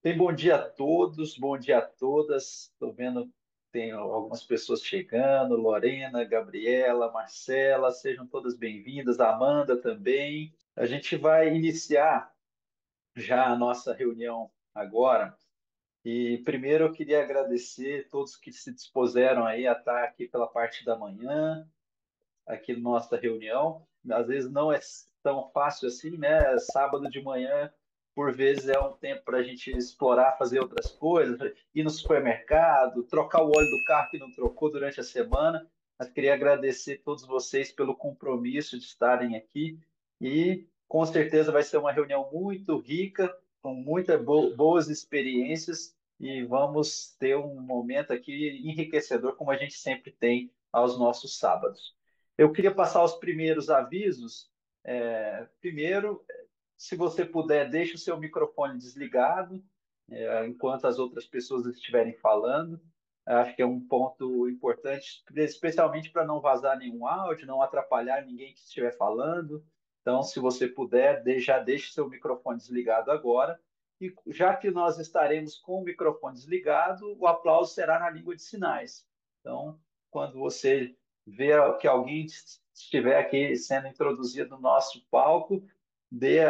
Bem, bom dia a todos, bom dia a todas. Estou vendo que tem algumas pessoas chegando, Lorena, Gabriela, Marcela, sejam todas bem-vindas, a Amanda também. A gente vai iniciar já a nossa reunião agora. E primeiro eu queria agradecer todos que se dispuseram aí a estar aqui pela parte da manhã, aqui na nossa reunião. Às vezes não é tão fácil assim, né? Sábado de manhã, por vezes, é um tempo para a gente explorar, fazer outras coisas, ir no supermercado, trocar o óleo do carro que não trocou durante a semana. Mas queria agradecer a todos vocês pelo compromisso de estarem aqui e com certeza vai ser uma reunião muito rica, com muitas boas experiências e vamos ter um momento aqui enriquecedor, como a gente sempre tem aos nossos sábados. Eu queria passar os primeiros avisos. Primeiro, se você puder, deixe o seu microfone desligado, enquanto as outras pessoas estiverem falando. Acho que é um ponto importante, especialmente para não vazar nenhum áudio, não atrapalhar ninguém que estiver falando. Então, se você puder, já deixe seu microfone desligado agora. E já que nós estaremos com o microfone desligado, o aplauso será na língua de sinais. Então, quando você vê que alguém estiver aqui sendo introduzido no nosso palco, dê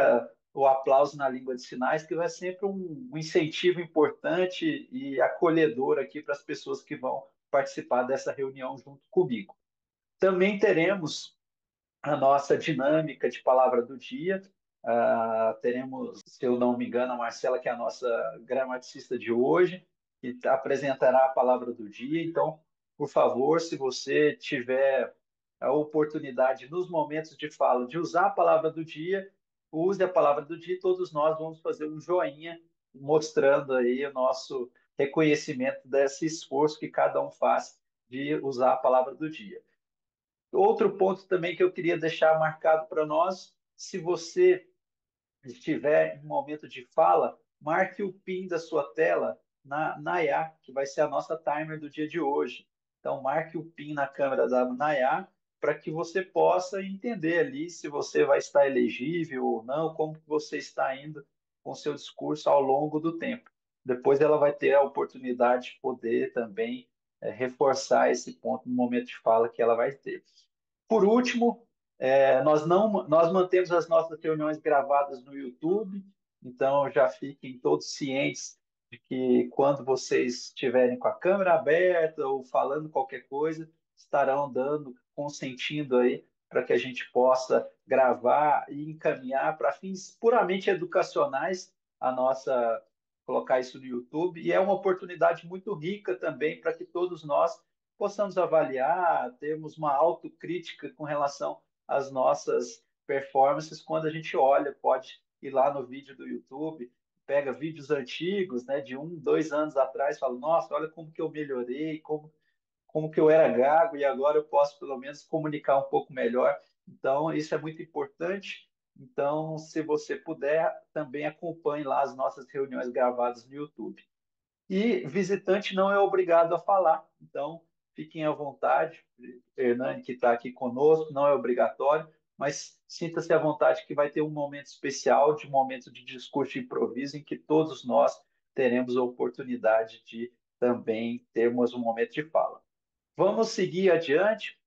o aplauso na língua de sinais, que vai sempre um incentivo importante e acolhedor aqui para as pessoas que vão participar dessa reunião junto comigo. Também teremos a nossa dinâmica de palavra do dia. Teremos, se eu não me engano, a Marcela, que é a nossa gramaticista de hoje, que apresentará a palavra do dia. Então, por favor, se você tiver a oportunidade nos momentos de fala de usar a palavra do dia, use a palavra do dia e todos nós vamos fazer um joinha mostrando aí o nosso reconhecimento desse esforço que cada um faz de usar a palavra do dia. Outro ponto também que eu queria deixar marcado para nós, se você estiver em um momento de fala, marque o PIN da sua tela na Nayá, que vai ser a nossa timer do dia de hoje. Então, marque o PIN na câmera da Nayá para que você possa entender ali se você vai estar elegível ou não, como que você está indo com o seu discurso ao longo do tempo. Depois ela vai ter a oportunidade de poder também reforçar esse ponto no momento de fala que ela vai ter. Por último, nós mantemos as nossas reuniões gravadas no YouTube, então já fiquem todos cientes de que quando vocês estiverem com a câmera aberta ou falando qualquer coisa, estarão dando, consentindo aí para que a gente possa gravar e encaminhar para fins puramente educacionais a nossa colocar isso no YouTube e é uma oportunidade muito rica também para que todos nós possamos avaliar, termos uma autocrítica com relação às nossas performances quando a gente olha, pode ir lá no vídeo do YouTube, pega vídeos antigos, né, de 1, 2 anos atrás, fala, nossa, olha como que eu melhorei, como que eu era gago e agora eu posso pelo menos comunicar um pouco melhor. Então, isso é muito importante. Então, se você puder, também acompanhe lá as nossas reuniões gravadas no YouTube. E visitante não é obrigado a falar, então fiquem à vontade. Hernani, que está aqui conosco, não é obrigatório, mas sinta-se à vontade que vai ter um momento especial, de um momento de discurso de improviso, em que todos nós teremos a oportunidade de também termos um momento de fala. Vamos seguir adiante.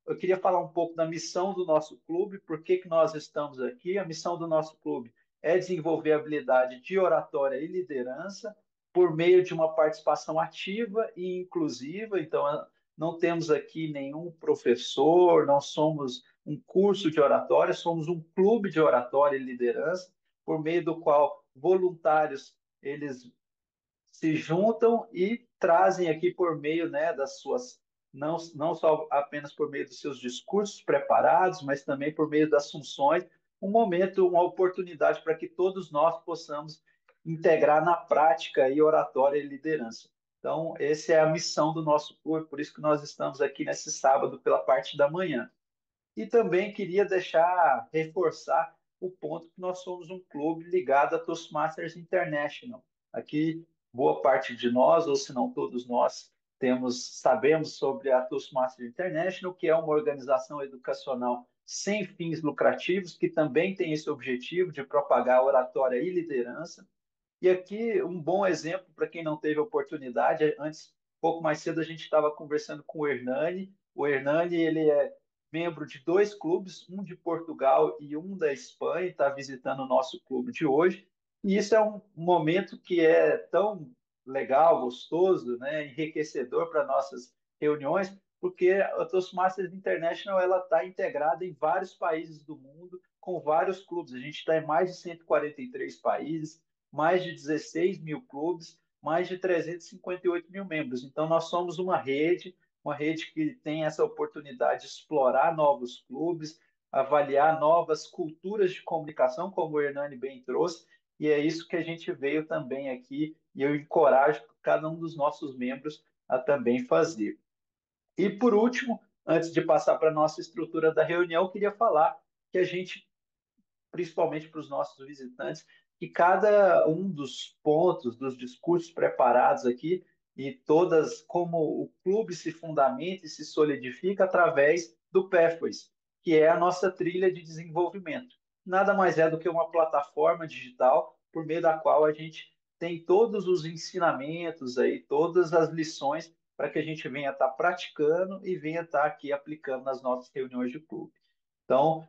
Eu queria falar um pouco da missão do nosso clube, por que que nós estamos aqui. A missão do nosso clube é desenvolver a habilidade de oratória e liderança por meio de uma participação ativa e inclusiva. Então, não temos aqui nenhum professor, não somos um curso de oratória, somos um clube de oratória e liderança, por meio do qual voluntários eles se juntam e trazem aqui por meio, né, das suas, não só apenas por meio dos seus discursos preparados, mas também por meio das funções, um momento, uma oportunidade para que todos nós possamos integrar na prática e oratória e liderança. Então, essa é a missão do nosso curso, por isso que nós estamos aqui nesse sábado pela parte da manhã. E também queria deixar, reforçar o ponto que nós somos um clube ligado a Toastmasters International. Aqui, boa parte de nós, ou se não todos nós, sabemos sobre a Toastmasters International, que é uma organização educacional sem fins lucrativos, que também tem esse objetivo de propagar oratória e liderança. E aqui um bom exemplo para quem não teve oportunidade, antes, um pouco mais cedo, a gente estava conversando com o Hernani. O Hernani, ele é membro de dois clubes, um de Portugal e um da Espanha, está visitando o nosso clube de hoje. E isso é um momento que é tão legal, gostoso, né, enriquecedor para nossas reuniões, porque a Toastmasters International ela está integrada em vários países do mundo, com vários clubes. A gente está em mais de 143 países, mais de 16 mil clubes, mais de 358 mil membros. Então, nós somos uma rede que tem essa oportunidade de explorar novos clubes, avaliar novas culturas de comunicação, como o Hernani bem trouxe, e é isso que a gente veio também aqui, e eu encorajo cada um dos nossos membros a também fazer. E, por último, antes de passar para a nossa estrutura da reunião, eu queria falar que a gente principalmente para os nossos visitantes, que cada um dos pontos, dos discursos preparados aqui, e todas, como o clube se fundamenta e se solidifica através do Pathways, que é a nossa trilha de desenvolvimento. Nada mais é do que uma plataforma digital por meio da qual a gente tem todos os ensinamentos aí, todas as lições para que a gente venha estar praticando e venha estar aqui aplicando nas nossas reuniões de clube. Então,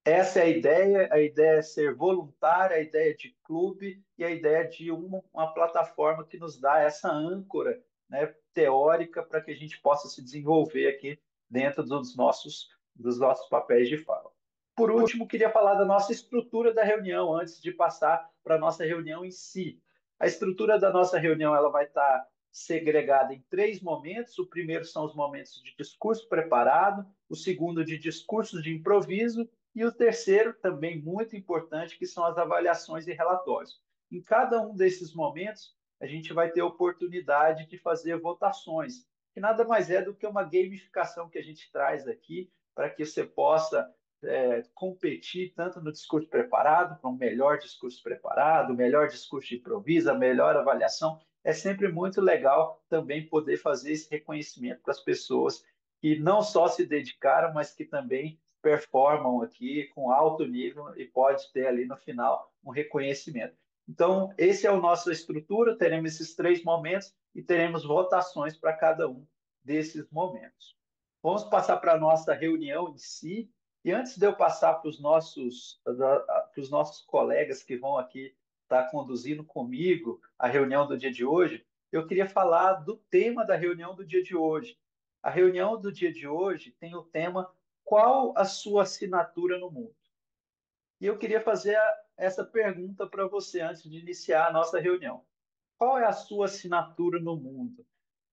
essa é a ideia é ser voluntária, a ideia de clube e a ideia de uma plataforma que nos dá essa âncora, né, teórica para que a gente possa se desenvolver aqui dentro dos nossos papéis de fala. Por último, queria falar da nossa estrutura da reunião, antes de passar para a nossa reunião em si. A estrutura da nossa reunião ela vai estar segregada em três momentos. O primeiro são os momentos de discurso preparado, o segundo de discursos de improviso e o terceiro, também muito importante, que são as avaliações e relatórios. Em cada um desses momentos, a gente vai ter a oportunidade de fazer votações, que nada mais é do que uma gamificação que a gente traz aqui para que você possa competir tanto no discurso preparado, para um melhor discurso preparado, melhor discurso de improviso, a melhor avaliação. É sempre muito legal também poder fazer esse reconhecimento para as pessoas que não só se dedicaram, mas que também performam aqui com alto nível e pode ter ali no final um reconhecimento. Então, esse é a nossa estrutura, teremos esses três momentos e teremos votações para cada um desses momentos. Vamos passar para a nossa reunião em si, e antes de eu passar para os nossos colegas que vão aqui estar conduzindo comigo a reunião do dia de hoje, eu queria falar do tema da reunião do dia de hoje. A reunião do dia de hoje tem o tema qual a sua assinatura no mundo? E eu queria fazer essa pergunta para você antes de iniciar a nossa reunião. Qual é a sua assinatura no mundo?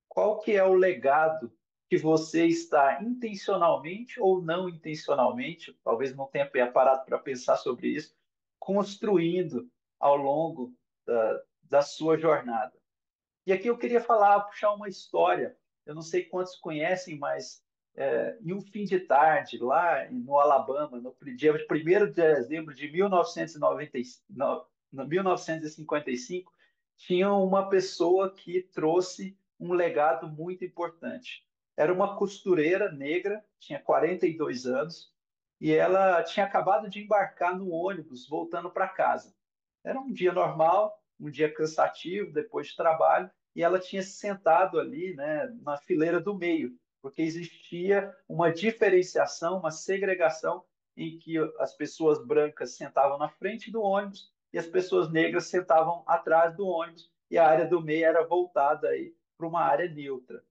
Qual que é o legado que você está intencionalmente ou não intencionalmente, talvez não tenha parado para pensar sobre isso, construindo ao longo da sua jornada? E aqui eu queria falar, puxar uma história. Eu não sei quantos conhecem, mas em um fim de tarde, lá no Alabama, no dia 1º de dezembro de 1955, tinha uma pessoa que trouxe um legado muito importante. Era uma costureira negra, tinha 42 anos, e ela tinha acabado de embarcar no ônibus voltando para casa. Era um dia normal, um dia cansativo, depois de trabalho, e ela tinha se sentado ali, né, na fileira do meio, porque existia uma diferenciação, uma segregação em que as pessoas brancas sentavam na frente do ônibus e as pessoas negras sentavam atrás do ônibus, e a área do meio era voltada aí para uma área neutra.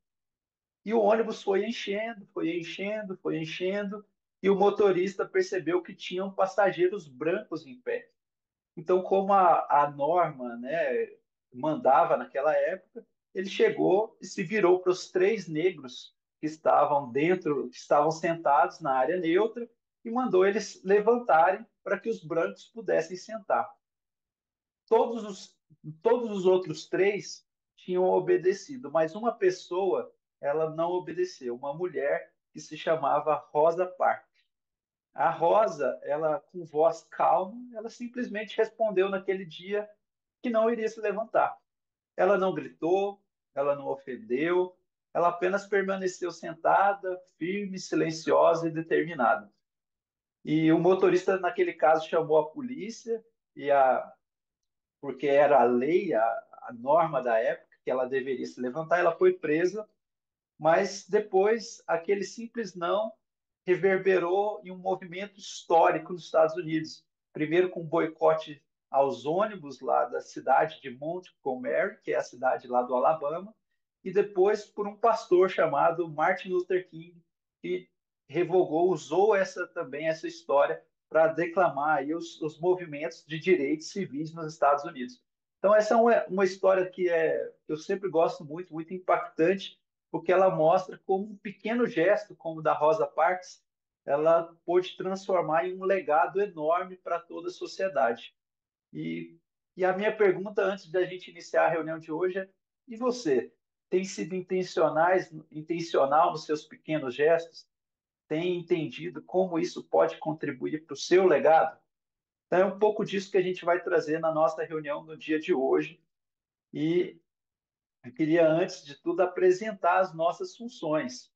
E o ônibus foi enchendo, foi enchendo, foi enchendo, e o motorista percebeu que tinham passageiros brancos em pé. Então, como a norma, né, mandava naquela época, ele chegou e se virou para os três negros que estavam dentro, que estavam sentados na área neutra, e mandou eles levantarem para que os brancos pudessem sentar. Todos os, todos os outros três tinham obedecido, mas uma pessoa ela não obedeceu, uma mulher que se chamava Rosa Parks. A Rosa, ela com voz calma, ela simplesmente respondeu naquele dia que não iria se levantar. Ela não gritou, ela não ofendeu, ela apenas permaneceu sentada, firme, silenciosa e determinada. E o motorista, naquele caso, chamou a polícia e porque era a lei, a norma da época, que ela deveria se levantar, ela foi presa, mas depois aquele simples não reverberou em um movimento histórico nos Estados Unidos. Primeiro com um boicote aos ônibus lá da cidade de Montgomery, que é a cidade lá do Alabama, e depois por um pastor chamado Martin Luther King, que revogou, usou essa história para declamar aí os movimentos de direitos civis nos Estados Unidos. Então essa é uma história que eu sempre gosto muito, muito impactante, porque ela mostra como um pequeno gesto, como o da Rosa Parks, ela pôde transformar em um legado enorme para toda a sociedade. E, e a minha pergunta, antes da gente iniciar a reunião de hoje, é: e você? Tem sido intencional nos seus pequenos gestos? Tem entendido como isso pode contribuir para o seu legado? Então, é um pouco disso que a gente vai trazer na nossa reunião no dia de hoje. E eu queria, antes de tudo, apresentar as nossas funções.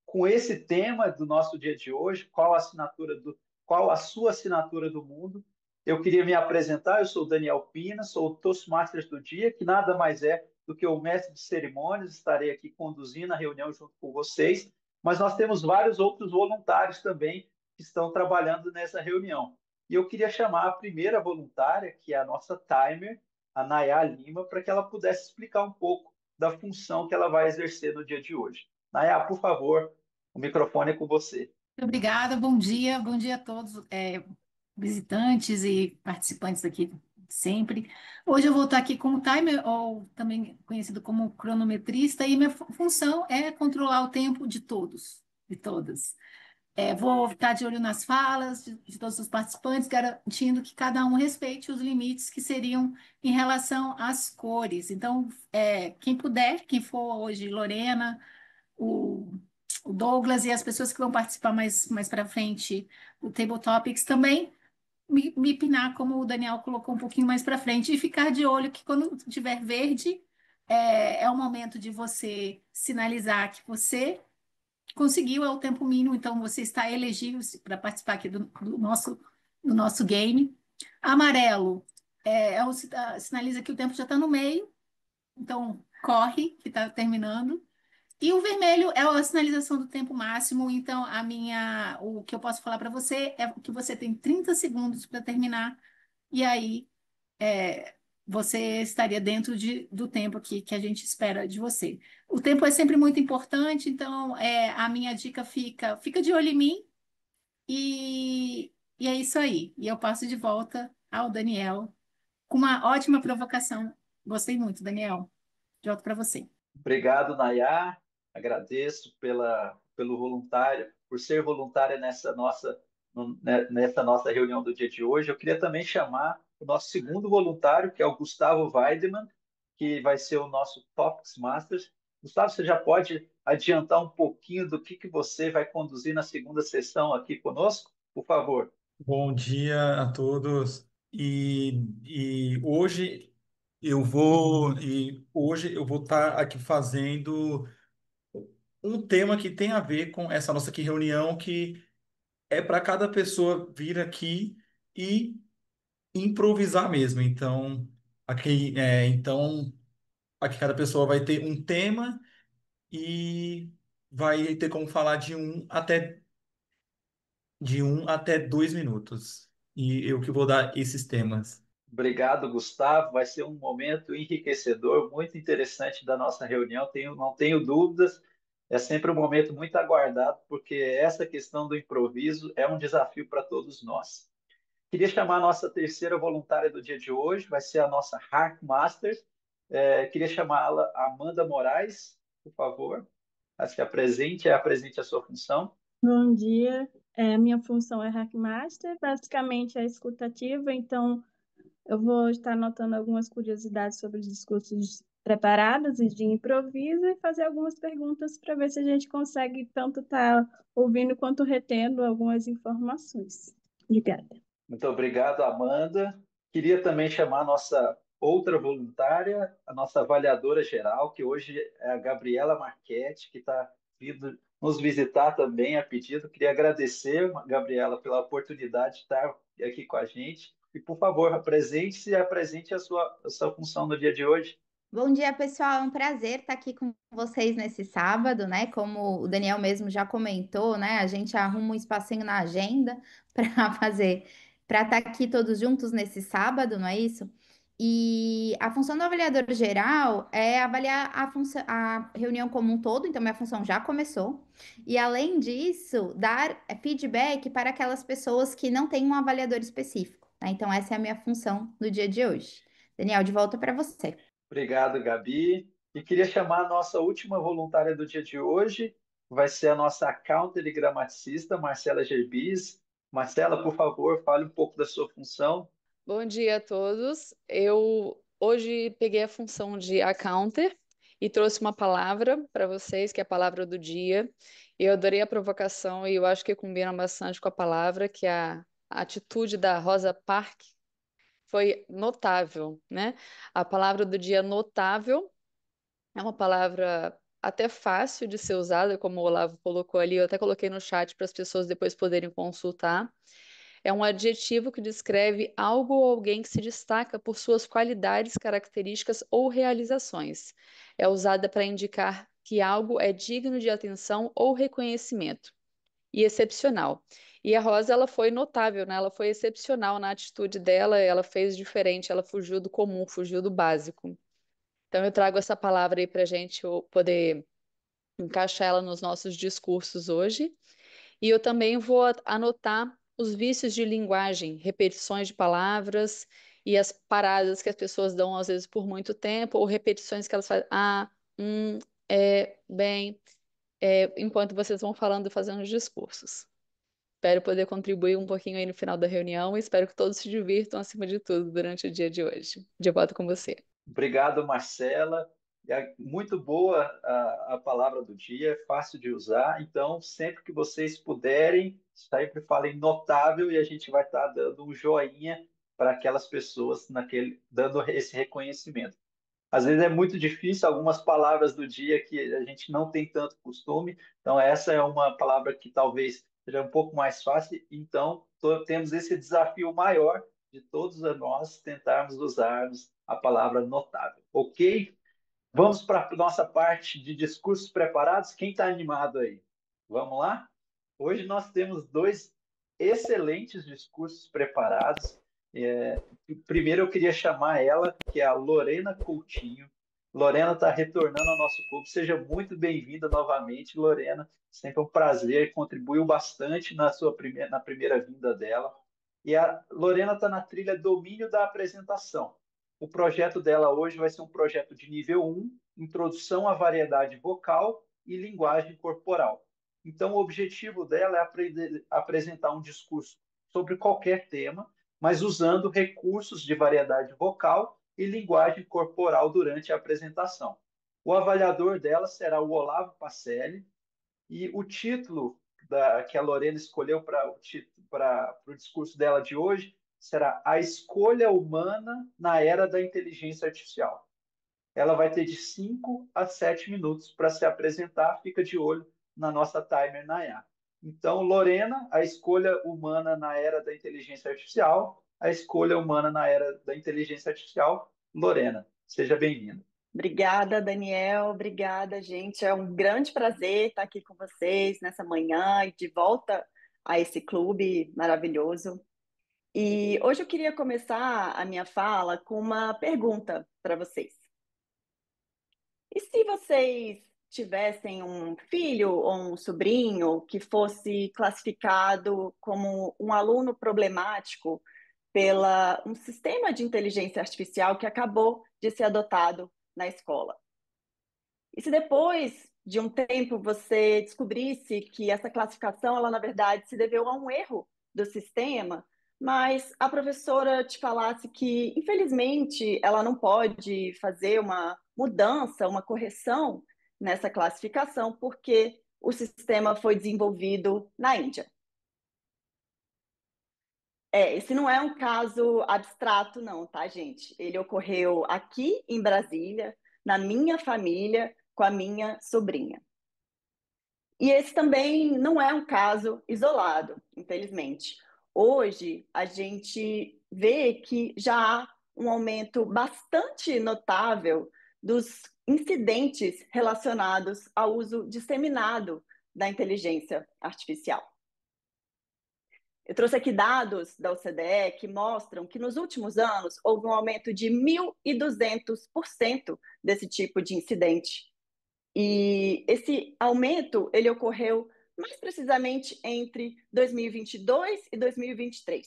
Com esse tema do nosso dia de hoje, qual a sua assinatura do mundo? Eu queria me apresentar, eu sou o Daniel Pina, sou o Toastmasters do dia, que nada mais é do que o mestre de cerimônias, estarei aqui conduzindo a reunião junto com vocês, mas nós temos vários outros voluntários também que estão trabalhando nessa reunião. E eu queria chamar a primeira voluntária, que é a nossa timer, a Nayá Lima, para que ela pudesse explicar um pouco da função que ela vai exercer no dia de hoje. Nayá, por favor, o microfone é com você. Obrigada, bom dia a todos, visitantes e participantes aqui sempre. Hoje eu vou estar aqui como timer, ou também conhecido como cronometrista, e minha função é controlar o tempo de todos e todas. Vou ficar de olho nas falas de todos os participantes, garantindo que cada um respeite os limites que seriam em relação às cores. Então, quem puder, quem for hoje, Lorena, o, o Douglas e as pessoas que vão participar mais para frente, o Table Topics também, me pinar, como o Daniel colocou um pouquinho mais para frente, e ficar de olho que quando tiver verde, é o momento de você sinalizar que você conseguiu, é o tempo mínimo, então você está elegível para participar aqui do nosso game. Amarelo sinaliza que o tempo já está no meio, então corre, que está terminando. E o vermelho é a sinalização do tempo máximo, então o que eu posso falar para você é que você tem 30 segundos para terminar, e aí é, você estaria dentro do tempo aqui que a gente espera de você. O tempo é sempre muito importante, então a minha dica fica de olho em mim, e é isso aí. E eu passo de volta ao Daniel com uma ótima provocação. Gostei muito, Daniel. De volta para você. Obrigado, Nayá. Agradeço pelo voluntário, por ser voluntária nessa nossa reunião do dia de hoje. Eu queria também chamar o nosso segundo voluntário, que é o Gustavo Weidemann, que vai ser o nosso Topics Masters. Gustavo, você já pode adiantar um pouquinho do que você vai conduzir na segunda sessão aqui conosco? Por favor. Bom dia a todos. E hoje eu vou estar aqui fazendo um tema que tem a ver com essa nossa aqui reunião, que é para cada pessoa vir aqui e improvisar mesmo. Então aqui cada pessoa vai ter um tema e vai ter como falar de um até 2 minutos. E eu que vou dar esses temas. Obrigado, Gustavo. Vai ser um momento enriquecedor, muito interessante da nossa reunião. Não tenho dúvidas. É sempre um momento muito aguardado, porque essa questão do improviso é um desafio para todos nós. Queria chamar a nossa terceira voluntária do dia de hoje, vai ser a nossa Hack Master. Queria chamá-la Amanda Moraes, por favor. Acho que apresente a sua função. Bom dia. Minha função é Hackmaster, basicamente é escutativa, então eu vou estar anotando algumas curiosidades sobre os discursos preparados e de improviso e fazer algumas perguntas para ver se a gente consegue tanto estar ouvindo quanto retendo algumas informações. Obrigada. Muito obrigado, Amanda. Queria também chamar a nossa outra voluntária, a nossa avaliadora geral, que hoje é a Gabriela Marchetti, que está vindo nos visitar também a pedido. Queria agradecer, Gabriela, pela oportunidade de estar aqui com a gente. e, por favor, apresente-se e apresente a sua função no dia de hoje. Bom dia, pessoal. É um prazer estar aqui com vocês nesse sábado, né? Como o Daniel mesmo já comentou, né? A gente arruma um espacinho na agenda para para estar aqui todos juntos nesse sábado, não é isso? E a função do avaliador geral é avaliar a reunião como um todo, então minha função já começou. E além disso, dar feedback para aquelas pessoas que não têm um avaliador específico, né? Então, essa é a minha função no dia de hoje. Daniel, de volta para você. Obrigado, Gabi. E queria chamar a nossa última voluntária do dia de hoje, vai ser a nossa counter e gramaticista, Marcela Gerbis. Marcela, por favor, fale um pouco da sua função. Bom dia a todos. Eu hoje peguei a função de accounter e trouxe uma palavra para vocês, que é a palavra do dia. Eu adorei a provocação e eu acho que combina bastante com a palavra, que é a atitude da Rosa Parks foi notável, né? A palavra do dia notável é uma palavra até fácil de ser usada, como o Olavo colocou ali, eu até coloquei no chat para as pessoas depois poderem consultar. É um adjetivo que descreve algo ou alguém que se destaca por suas qualidades, características ou realizações. É usada para indicar que algo é digno de atenção ou reconhecimento e excepcional. E a Rosa, ela foi notável, né? Ela foi excepcional na atitude dela, ela fez diferente, ela fugiu do comum, fugiu do básico. Então eu trago essa palavra aí para a gente poder encaixar ela nos nossos discursos hoje. E eu também vou anotar os vícios de linguagem, repetições de palavras e as paradas que as pessoas dão, às vezes, por muito tempo, ou repetições que elas fazem, bem, enquanto vocês vão falando e fazendo os discursos. Espero poder contribuir um pouquinho aí no final da reunião e espero que todos se divirtam, acima de tudo, durante o dia de hoje. De volta com você. Obrigado, Marcela. É muito boa a palavra do dia, é fácil de usar. Então, sempre que vocês puderem, sempre falem notável e a gente vai estar dando um joinha para aquelas pessoas dando esse reconhecimento. Às vezes é muito difícil algumas palavras do dia que a gente não tem tanto costume. Então, essa é uma palavra que talvez seja um pouco mais fácil. Então, temos esse desafio maior de todos nós tentarmos usarmos a palavra notável. Ok? Vamos para a nossa parte de discursos preparados. Quem está animado aí? Vamos lá? Hoje nós temos dois excelentes discursos preparados. Primeiro eu queria chamar ela, que é a Lorena Coutinho. Lorena está retornando ao nosso clube. Seja muito bem-vinda novamente, Lorena. Sempre um prazer, contribuiu bastante na primeira vinda dela. E a Lorena está na trilha Domínio da Apresentação. O projeto dela hoje vai ser um projeto de nível 1, Introdução à Variedade Vocal e Linguagem Corporal. Então, o objetivo dela é apresentar um discurso sobre qualquer tema, mas usando recursos de variedade vocal e linguagem corporal durante a apresentação. O avaliador dela será o Olavo Pacelli, e o título que a Lorena escolheu para o discurso dela de hoje será A Escolha Humana na Era da Inteligência Artificial. Ela vai ter de 5 a 7 minutos para se apresentar. Fica de olho na nossa timer na IA. Então, Lorena, a escolha humana na era da inteligência artificial, a escolha humana na era da inteligência artificial. Lorena, seja bem-vinda. Obrigada, Daniel. Obrigada, gente. É um grande prazer estar aqui com vocês nessa manhã e de volta a esse clube maravilhoso. E hoje eu queria começar a minha fala com uma pergunta para vocês. E se vocês tivessem um filho ou um sobrinho que fosse classificado como um aluno problemático pela um sistema de inteligência artificial que acabou de ser adotado na escola? E se depois de um tempo você descobrisse que essa classificação, ela na verdade se deveu a um erro do sistema, mas a professora te falasse que, infelizmente, ela não pode fazer uma mudança, uma correção nessa classificação, porque o sistema foi desenvolvido na Índia. Esse não é um caso abstrato, não, tá, gente? Ele ocorreu aqui em Brasília, na minha família, com a minha sobrinha. E esse também não é um caso isolado, infelizmente. Hoje, a gente vê que já há um aumento bastante notável dos incidentes relacionados ao uso disseminado da inteligência artificial. Eu trouxe aqui dados da OCDE que mostram que nos últimos anos houve um aumento de 1.200% desse tipo de incidente. E esse aumento ele ocorreu mais precisamente entre 2022 e 2023,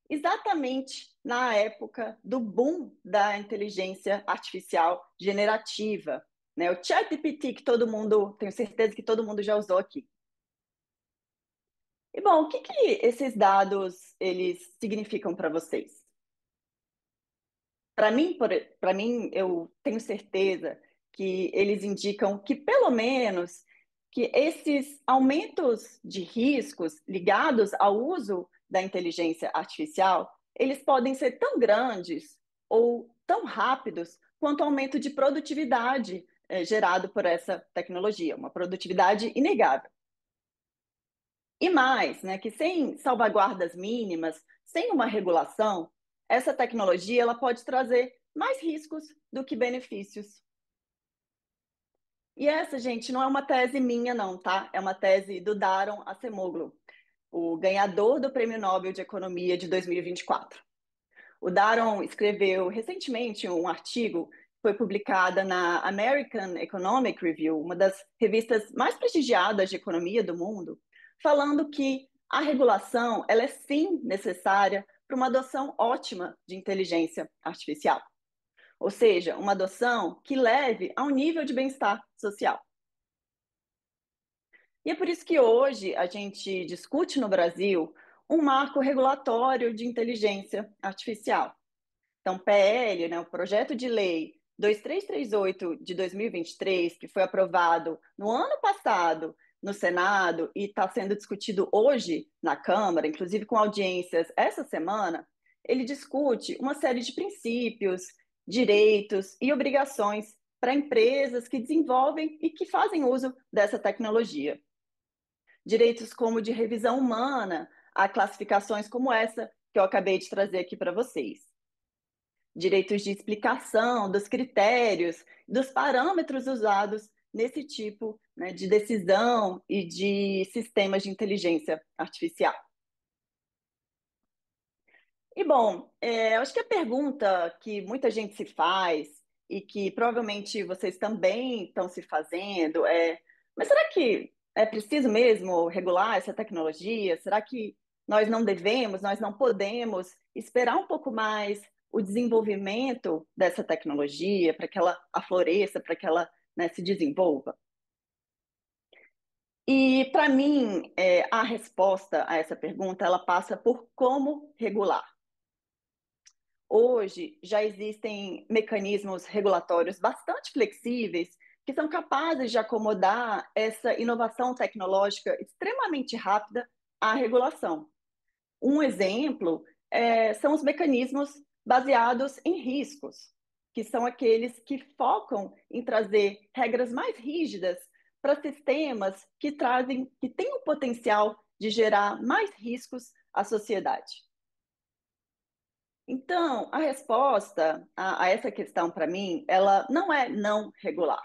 exatamente na época do boom da inteligência artificial generativa, né? O ChatGPT que todo mundo, tenho certeza que todo mundo já usou aqui. E bom, o que esses dados eles significam para vocês? Para mim, eu tenho certeza que eles indicam que, pelo menos, que esses aumentos de riscos ligados ao uso da inteligência artificial, eles podem ser tão grandes ou tão rápidos quanto o aumento de produtividade gerado por essa tecnologia, uma produtividade inegável. E mais, né, que sem salvaguardas mínimas, sem uma regulação, essa tecnologia ela pode trazer mais riscos do que benefícios. E essa, gente, não é uma tese minha, não, tá? É uma tese do Daron Acemoglu, o ganhador do Prêmio Nobel de Economia de 2024. O Daron escreveu recentemente um artigo que foi publicado na American Economic Review, uma das revistas mais prestigiadas de economia do mundo, falando que a regulação ela é sim necessária para uma adoção ótima de inteligência artificial. Ou seja, uma adoção que leve a um nível de bem-estar social. E é por isso que hoje a gente discute no Brasil um marco regulatório de inteligência artificial. Então, PL, né, o projeto de lei 2338 de 2023, que foi aprovado no ano passado no Senado e está sendo discutido hoje na Câmara, inclusive com audiências essa semana, ele discute uma série de princípios, direitos e obrigações para empresas que desenvolvem e que fazem uso dessa tecnologia. Direitos como de revisão humana, a classificações como essa que eu acabei de trazer aqui para vocês. Direitos de explicação dos critérios, dos parâmetros usados nesse tipo, né, de decisão e de sistemas de inteligência artificial. E bom, eu acho que a pergunta que muita gente se faz e que provavelmente vocês também estão se fazendo mas será que é preciso mesmo regular essa tecnologia? Será que nós não devemos, nós não podemos esperar um pouco mais o desenvolvimento dessa tecnologia para que ela afloreça, para que ela, né, se desenvolva? E para mim, a resposta a essa pergunta ela passa por como regular. Hoje já existem mecanismos regulatórios bastante flexíveis que são capazes de acomodar essa inovação tecnológica extremamente rápida à regulação. Um exemplo são os mecanismos baseados em riscos, que são aqueles que focam em trazer regras mais rígidas para sistemas que têm o potencial de gerar mais riscos à sociedade. Então, a resposta a essa questão, para mim, ela não é não regular.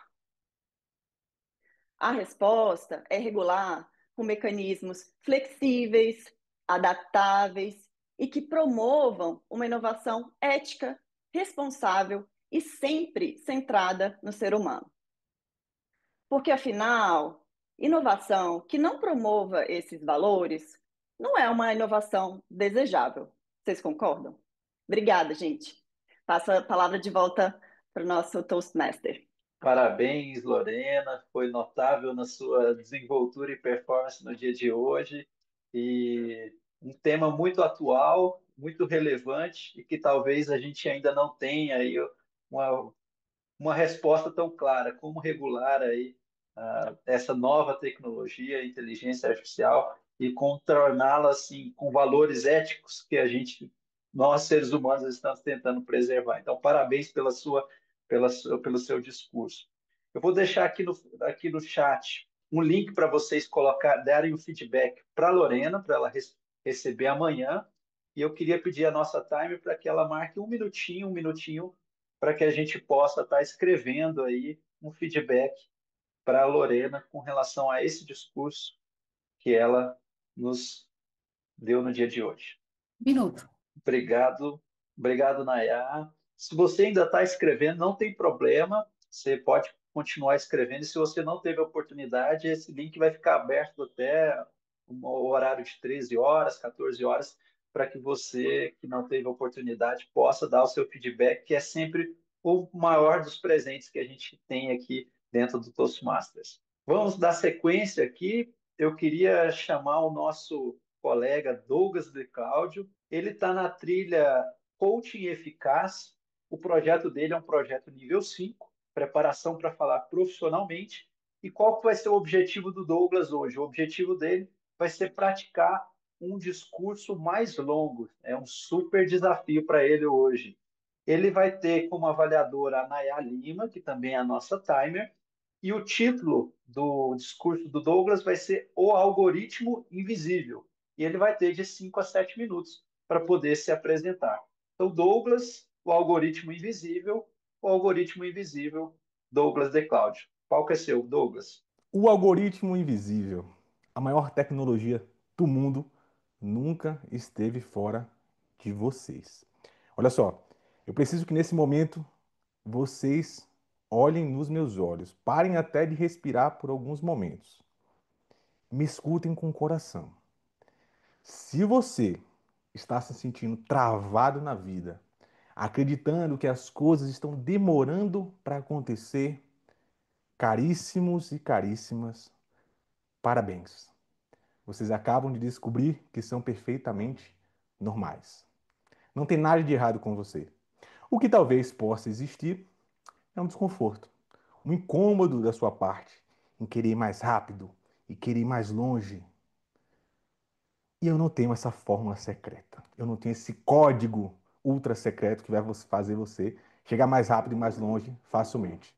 A resposta é regular com mecanismos flexíveis, adaptáveis e que promovam uma inovação ética, responsável e sempre centrada no ser humano. Porque, afinal, inovação que não promova esses valores não é uma inovação desejável. Vocês concordam? Obrigada, gente. Passo a palavra de volta para o nosso Toastmaster. Parabéns, Lorena. Foi notável na sua desenvoltura e performance no dia de hoje. E um tema muito atual, muito relevante e que talvez a gente ainda não tenha aí uma, uma resposta tão clara. Como regular aí essa nova tecnologia, inteligência artificial, e contorná-la assim, com valores éticos que nós seres humanos, estamos tentando preservar. Então, parabéns pelo seu discurso. Eu vou deixar aqui no chat um link para vocês darem o feedback para a Lorena, para ela receber amanhã, e eu queria pedir a nossa timer para que ela marque um minutinho, para que a gente possa estar escrevendo aí um feedback para a Lorena com relação a esse discurso que ela nos deu no dia de hoje. Minuto. Obrigado, obrigado, Nayá. Se você ainda está escrevendo, não tem problema, você pode continuar escrevendo. E se você não teve a oportunidade, esse link vai ficar aberto até o horário de 13 horas, 14 horas, para que você que não teve a oportunidade possa dar o seu feedback, que é sempre o maior dos presentes que a gente tem aqui dentro do Toastmasters. Vamos dar sequência aqui. Eu queria chamar o nosso colega Douglas de Cláudio. Ele está na trilha Coaching Eficaz. O projeto dele é um projeto nível 5, preparação para falar profissionalmente. E qual que vai ser o objetivo do Douglas hoje? O objetivo dele vai ser praticar um discurso mais longo. É um super desafio para ele hoje. Ele vai ter como avaliadora a Nayá Lima, que também é a nossa timer, e o título do discurso do Douglas vai ser O Algoritmo Invisível. E ele vai ter de 5 a 7 minutos para poder se apresentar. Então, Douglas, o algoritmo invisível, Douglas de Cláudio. Qual que é seu, Douglas? O algoritmo invisível, a maior tecnologia do mundo, nunca esteve fora de vocês. Olha só, eu preciso que nesse momento vocês olhem nos meus olhos, parem até de respirar por alguns momentos. Me escutem com o coração. Se você está se sentindo travado na vida, acreditando que as coisas estão demorando para acontecer, caríssimos e caríssimas, parabéns. Vocês acabam de descobrir que são perfeitamente normais. Não tem nada de errado com você. O que talvez possa existir é um desconforto, um incômodo da sua parte em querer ir mais rápido e querer ir mais longe. E eu não tenho essa fórmula secreta. Eu não tenho esse código ultra secreto que vai fazer você chegar mais rápido e mais longe facilmente.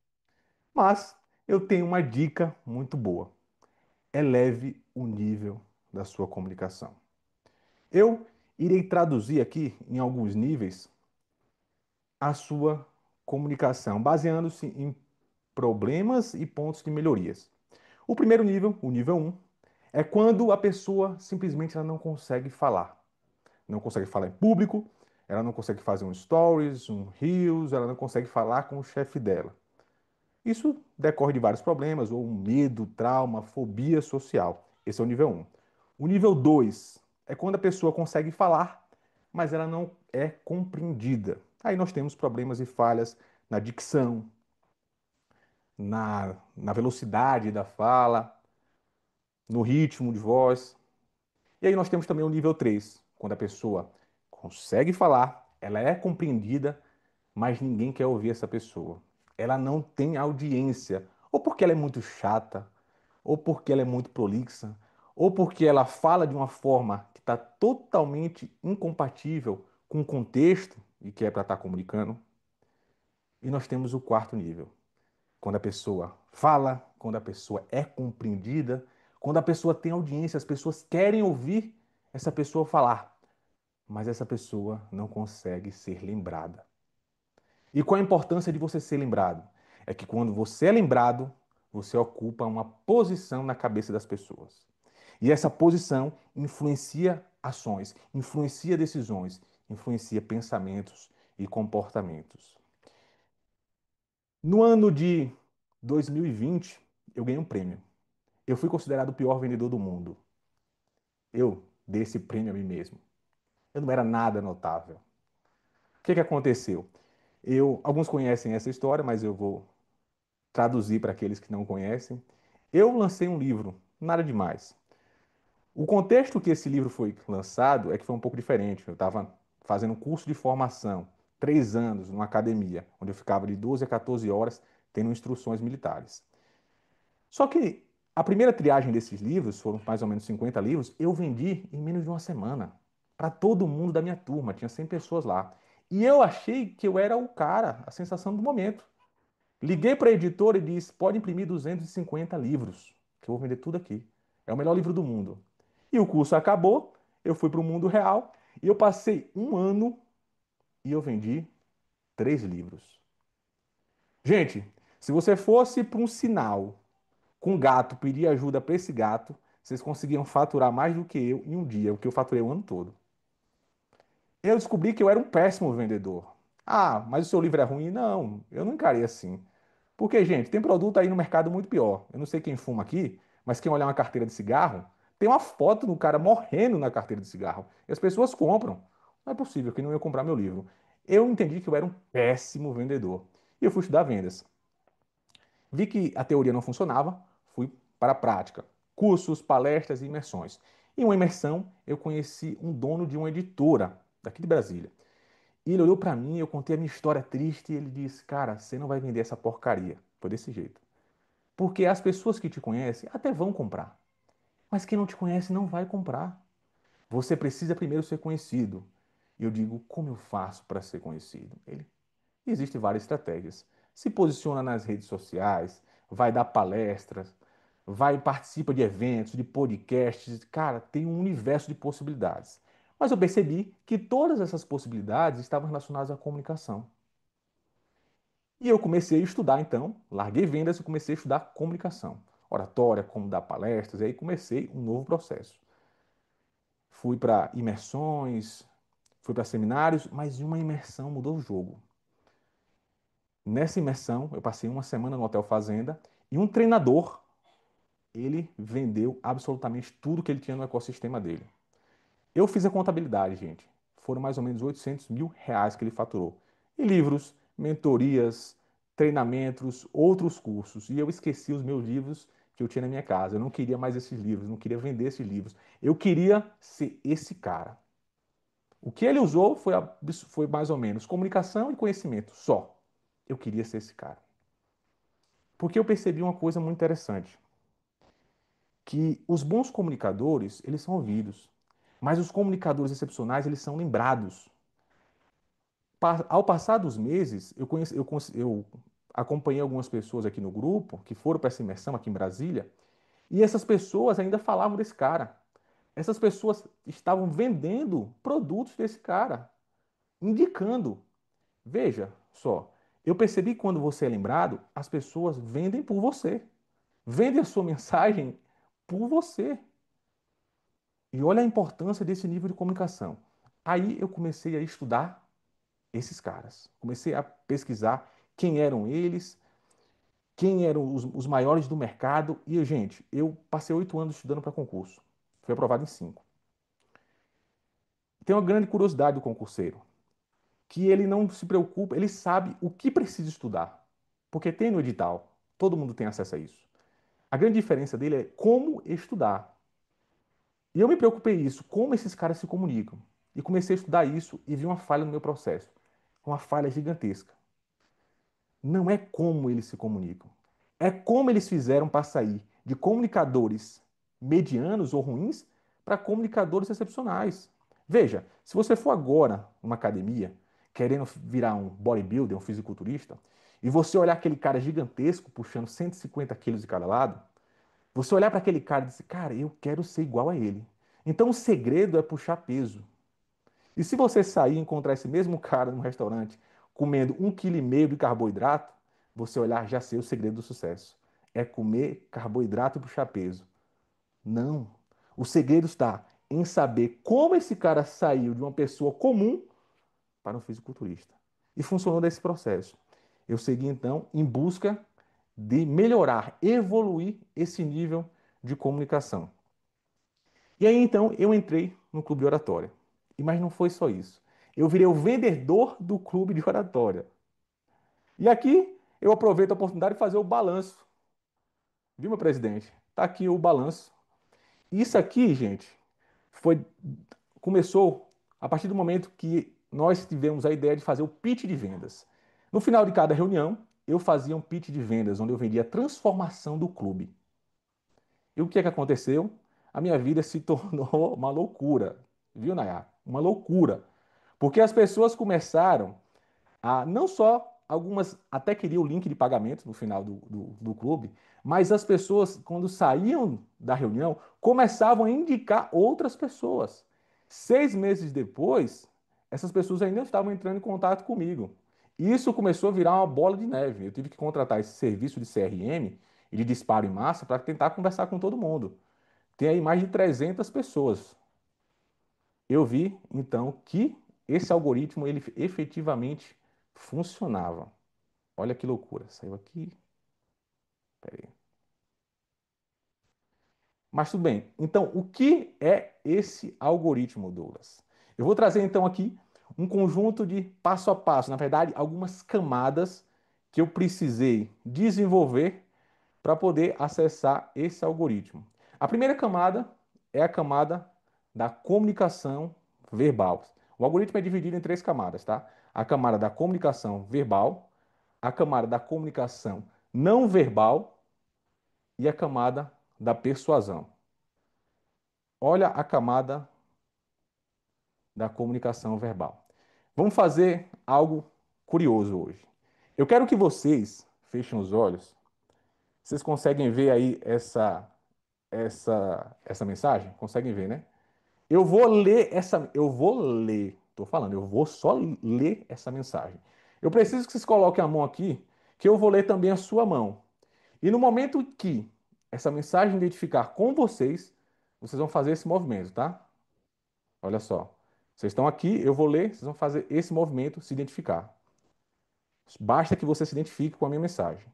Mas eu tenho uma dica muito boa. Eleve o nível da sua comunicação. Eu irei traduzir aqui em alguns níveis a sua comunicação, baseando-se em problemas e pontos de melhorias. O primeiro nível, o nível 1, é quando a pessoa simplesmente ela não consegue falar. Não consegue falar em público, ela não consegue fazer um stories, um reels, ela não consegue falar com o chefe dela. Isso decorre de vários problemas, ou um medo, trauma, fobia social. Esse é o nível 1. O nível 2 é quando a pessoa consegue falar, mas ela não é compreendida. Aí nós temos problemas e falhas na dicção, na velocidade da fala, no ritmo de voz. E aí nós temos também o nível 3, quando a pessoa consegue falar, ela é compreendida, mas ninguém quer ouvir essa pessoa. Ela não tem audiência, ou porque ela é muito chata, ou porque ela é muito prolixa, ou porque ela fala de uma forma que está totalmente incompatível com o contexto e que é para estar comunicando. E nós temos o quarto nível, quando a pessoa fala, quando a pessoa é compreendida, quando a pessoa tem audiência, as pessoas querem ouvir essa pessoa falar, mas essa pessoa não consegue ser lembrada. E qual a importância de você ser lembrado? É que quando você é lembrado, você ocupa uma posição na cabeça das pessoas. E essa posição influencia ações, influencia decisões, influencia pensamentos e comportamentos. No ano de 2020, eu ganhei um prêmio. Eu fui considerado o pior vendedor do mundo. Eu dei esse prêmio a mim mesmo. Eu não era nada notável. O que aconteceu? Alguns conhecem essa história, mas eu vou traduzir para aqueles que não conhecem. Eu lancei um livro, nada demais. O contexto que esse livro foi lançado é que foi um pouco diferente. Eu estava fazendo um curso de formação, 3 anos, numa academia, onde eu ficava de 12 a 14 horas tendo instruções militares. Só que a primeira triagem desses livros, foram mais ou menos 50 livros, eu vendi em menos de uma semana. Para todo mundo da minha turma, tinha 100 pessoas lá. E eu achei que eu era o cara, a sensação do momento. Liguei para a editora e disse: pode imprimir 250 livros, que eu vou vender tudo aqui. É o melhor livro do mundo. E o curso acabou, eu fui para o mundo real E eu passei um ano e eu vendi 3 livros. Gente, se você fosse para um sinal com um gato, pedir ajuda para esse gato, vocês conseguiam faturar mais do que eu em um dia, o que eu faturei o ano todo. Eu descobri que eu era um péssimo vendedor. Ah, mas o seu livro é ruim? Não, eu não encarei assim. Porque, gente, tem produto aí no mercado muito pior. Eu não sei quem fuma aqui, mas quem olhar uma carteira de cigarro, tem uma foto do cara morrendo na carteira de cigarro. E as pessoas compram. Não é possível que não ia comprar meu livro. Eu entendi que eu era um péssimo vendedor. E eu fui estudar vendas. Vi que a teoria não funcionava, fui para a prática. Cursos, palestras e imersões. Em uma imersão, eu conheci um dono de uma editora daqui de Brasília. E ele olhou para mim, eu contei a minha história triste e ele disse: Cara, você não vai vender essa porcaria. Foi desse jeito. Porque as pessoas que te conhecem até vão comprar, mas quem não te conhece não vai comprar. Você precisa primeiro ser conhecido. E eu digo: Como eu faço para ser conhecido? Ele: Existem várias estratégias. Se posiciona nas redes sociais, vai dar palestras, vai participa de eventos, de podcasts. Cara, tem um universo de possibilidades. Mas eu percebi que todas essas possibilidades estavam relacionadas à comunicação. E eu comecei a estudar, então, larguei vendas e comecei a estudar comunicação, oratória, como dar palestras, e aí comecei um novo processo. Fui para imersões, fui para seminários, mas uma imersão mudou o jogo. Nessa imersão, eu passei uma semana no Hotel Fazenda e um treinador, ele vendeu absolutamente tudo que ele tinha no ecossistema dele. Eu fiz a contabilidade, gente. Foram mais ou menos R$ 800 mil que ele faturou. Em livros, mentorias, treinamentos, outros cursos. E eu esqueci os meus livros que eu tinha na minha casa. Eu não queria mais esses livros, não queria vender esses livros. Eu queria ser esse cara. O que ele usou foi mais ou menos comunicação e conhecimento, só. Eu queria ser esse cara. Porque eu percebi uma coisa muito interessante, que os bons comunicadores, eles são ouvidos, mas os comunicadores excepcionais, eles são lembrados. Ao passar dos meses, eu acompanhei algumas pessoas aqui no grupo que foram para essa imersão aqui em Brasília, e essas pessoas ainda falavam desse cara. Essas pessoas estavam vendendo produtos desse cara, indicando. Veja só, eu percebi que quando você é lembrado, as pessoas vendem por você. Vendem a sua mensagem por você. E olha a importância desse nível de comunicação. Aí eu comecei a estudar esses caras. Comecei a pesquisar quem eram eles, quem eram os maiores do mercado. E, gente, eu passei 8 anos estudando para concurso. Fui aprovado em 5. Tem uma grande curiosidade do concurseiro, que ele não se preocupa, ele sabe o que precisa estudar. Porque tem no edital. Todo mundo tem acesso a isso. A grande diferença dele é como estudar. E eu me preocupei isso, como esses caras se comunicam. E comecei a estudar isso e vi uma falha no meu processo. Uma falha gigantesca. Não é como eles se comunicam. É como eles fizeram para sair de comunicadores medianos ou ruins para comunicadores excepcionais. Veja, se você for agora numa academia, querendo virar um bodybuilder, um fisiculturista, e você olhar aquele cara gigantesco puxando 150 quilos de cada lado, você olhar para aquele cara e dizer, cara, eu quero ser igual a ele. Então o segredo é puxar peso. E se você sair e encontrar esse mesmo cara num restaurante comendo 1,5 kg de carboidrato, você olhar, já sei o segredo do sucesso. É comer carboidrato e puxar peso. Não. O segredo está em saber como esse cara saiu de uma pessoa comum para um fisiculturista. E funcionou desse processo. Eu segui então em busca de melhorar, evoluir esse nível de comunicação. E aí então eu entrei no clube de oratória. Mas não foi só isso. Eu virei o vendedor do clube de oratória. E aqui eu aproveito a oportunidade de fazer o balanço. Viu, meu presidente? Tá aqui o balanço. Isso aqui, gente, foi começou a partir do momento que nós tivemos a ideia de fazer o pitch de vendas. No final de cada reunião, eu fazia um pitch de vendas, onde eu vendia a transformação do clube. E o que é que aconteceu? A minha vida se tornou uma loucura. Viu, Nayá? Uma loucura. Porque as pessoas começaram a, não só algumas até queriam o link de pagamento no final do clube, mas as pessoas, quando saíam da reunião, começavam a indicar outras pessoas. 6 meses depois, essas pessoas ainda estavam entrando em contato comigo. E isso começou a virar uma bola de neve. Eu tive que contratar esse serviço de CRM e de disparo em massa para tentar conversar com todo mundo. Tem aí mais de 300 pessoas. Eu vi, então, que esse algoritmo ele efetivamente funcionava. Olha que loucura. Saiu aqui. Peraí. Mas tudo bem. Então, o que é esse algoritmo, Douglas? Eu vou trazer então aqui um conjunto de passo a passo, na verdade, algumas camadas que eu precisei desenvolver para poder acessar esse algoritmo. A primeira camada é a camada da comunicação verbal. O algoritmo é dividido em 3 camadas, tá? A camada da comunicação verbal, a camada da comunicação não verbal e a camada da persuasão. Olha a camada da comunicação verbal. Vamos fazer algo curioso hoje. Eu quero que vocês fechem os olhos. Vocês conseguem ver aí essa mensagem? Conseguem ver, né? Eu vou ler, tô falando, eu vou só ler essa mensagem. Eu preciso que vocês coloquem a mão aqui, que eu vou ler também a sua mão. E no momento que essa mensagem identificar com vocês, vocês vão fazer esse movimento, tá? Olha só. Vocês estão aqui, eu vou ler, vocês vão fazer esse movimento, se identificar. Basta que você se identifique com a minha mensagem.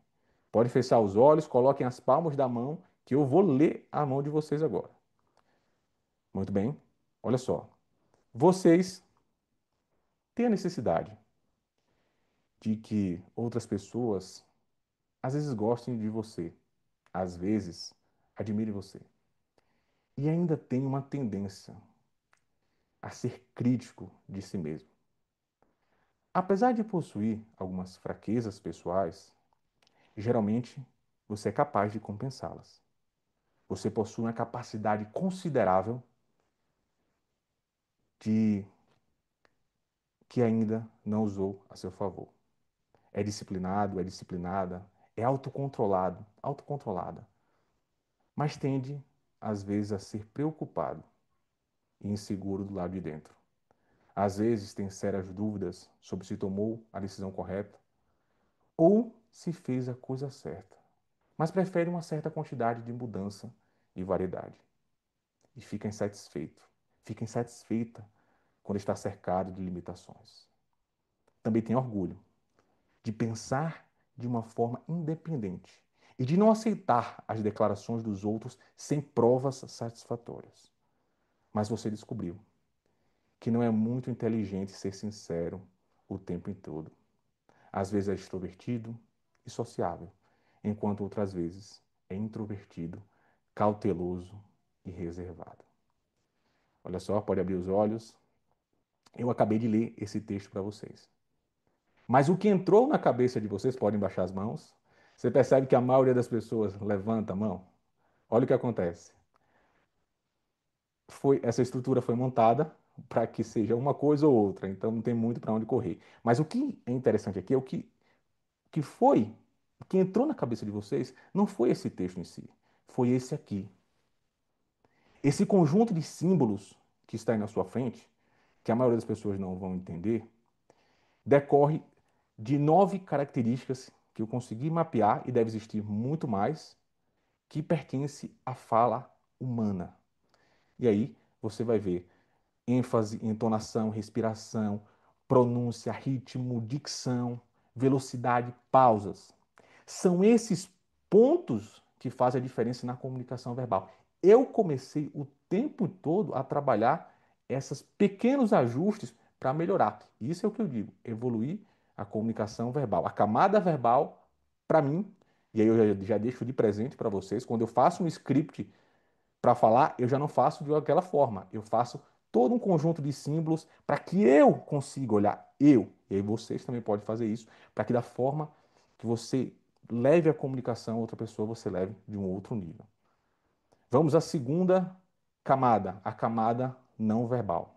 Pode fechar os olhos, coloquem as palmas da mão, que eu vou ler a mão de vocês agora. Muito bem. Olha só. Vocês têm a necessidade de que outras pessoas às vezes gostem de você, às vezes admirem você. E ainda tem uma tendência a ser crítico de si mesmo. Apesar de possuir algumas fraquezas pessoais, geralmente você é capaz de compensá-las. Você possui uma capacidade considerável de que ainda não usou a seu favor. É disciplinado, é disciplinada, é autocontrolado, autocontrolada, mas tende, às vezes, a ser preocupado e inseguro do lado de dentro. Às vezes tem sérias dúvidas sobre se tomou a decisão correta ou se fez a coisa certa, mas prefere uma certa quantidade de mudança e variedade. E fica insatisfeita quando está cercado de limitações. Também tem orgulho de pensar de uma forma independente e de não aceitar as declarações dos outros sem provas satisfatórias. Mas você descobriu que não é muito inteligente ser sincero o tempo todo. Às vezes é extrovertido e sociável, enquanto outras vezes é introvertido, cauteloso e reservado. Olha só, pode abrir os olhos. Eu acabei de ler esse texto para vocês. Mas o que entrou na cabeça de vocês, podem baixar as mãos. Você percebe que a maioria das pessoas levanta a mão? Olha o que acontece. Essa estrutura foi montada para que seja uma coisa ou outra, então não tem muito para onde correr. Mas o que é interessante aqui é o que entrou na cabeça de vocês, não foi esse texto em si, foi esse aqui. Esse conjunto de símbolos que está aí na sua frente, que a maioria das pessoas não vão entender, decorre de 9 características que eu consegui mapear, e deve existir muito mais, que pertence à fala humana. E aí você vai ver ênfase, entonação, respiração, pronúncia, ritmo, dicção, velocidade, pausas. São esses pontos que fazem a diferença na comunicação verbal. Eu comecei o tempo todo a trabalhar esses pequenos ajustes para melhorar. Isso é o que eu digo, evoluir a comunicação verbal. A camada verbal, para mim, e aí eu já deixo de presente para vocês, quando eu faço um script para falar, eu já não faço de aquela forma. Eu faço todo um conjunto de símbolos para que eu consiga olhar eu. E aí vocês também podem fazer isso, para que da forma que você leve a comunicação a outra pessoa, você leve de um outro nível. Vamos à segunda camada, a camada não verbal.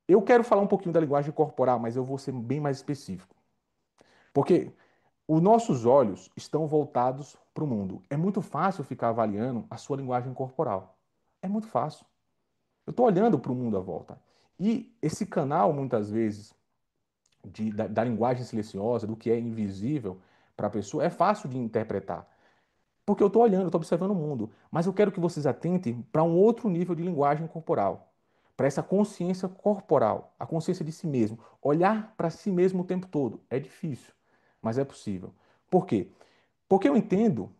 Eu quero falar um pouquinho da linguagem corporal, mas eu vou ser bem mais específico. Porque os nossos olhos estão voltados para o mundo. É muito fácil ficar avaliando a sua linguagem corporal. É muito fácil. Eu estou olhando para o mundo à volta. E esse canal, muitas vezes, da linguagem silenciosa, do que é invisível para a pessoa, é fácil de interpretar. Porque eu estou olhando, estou observando o mundo. Mas eu quero que vocês atentem para um outro nível de linguagem corporal. Para essa consciência corporal, a consciência de si mesmo. Olhar para si mesmo o tempo todo. É difícil, mas é possível. Por quê? Porque eu entendo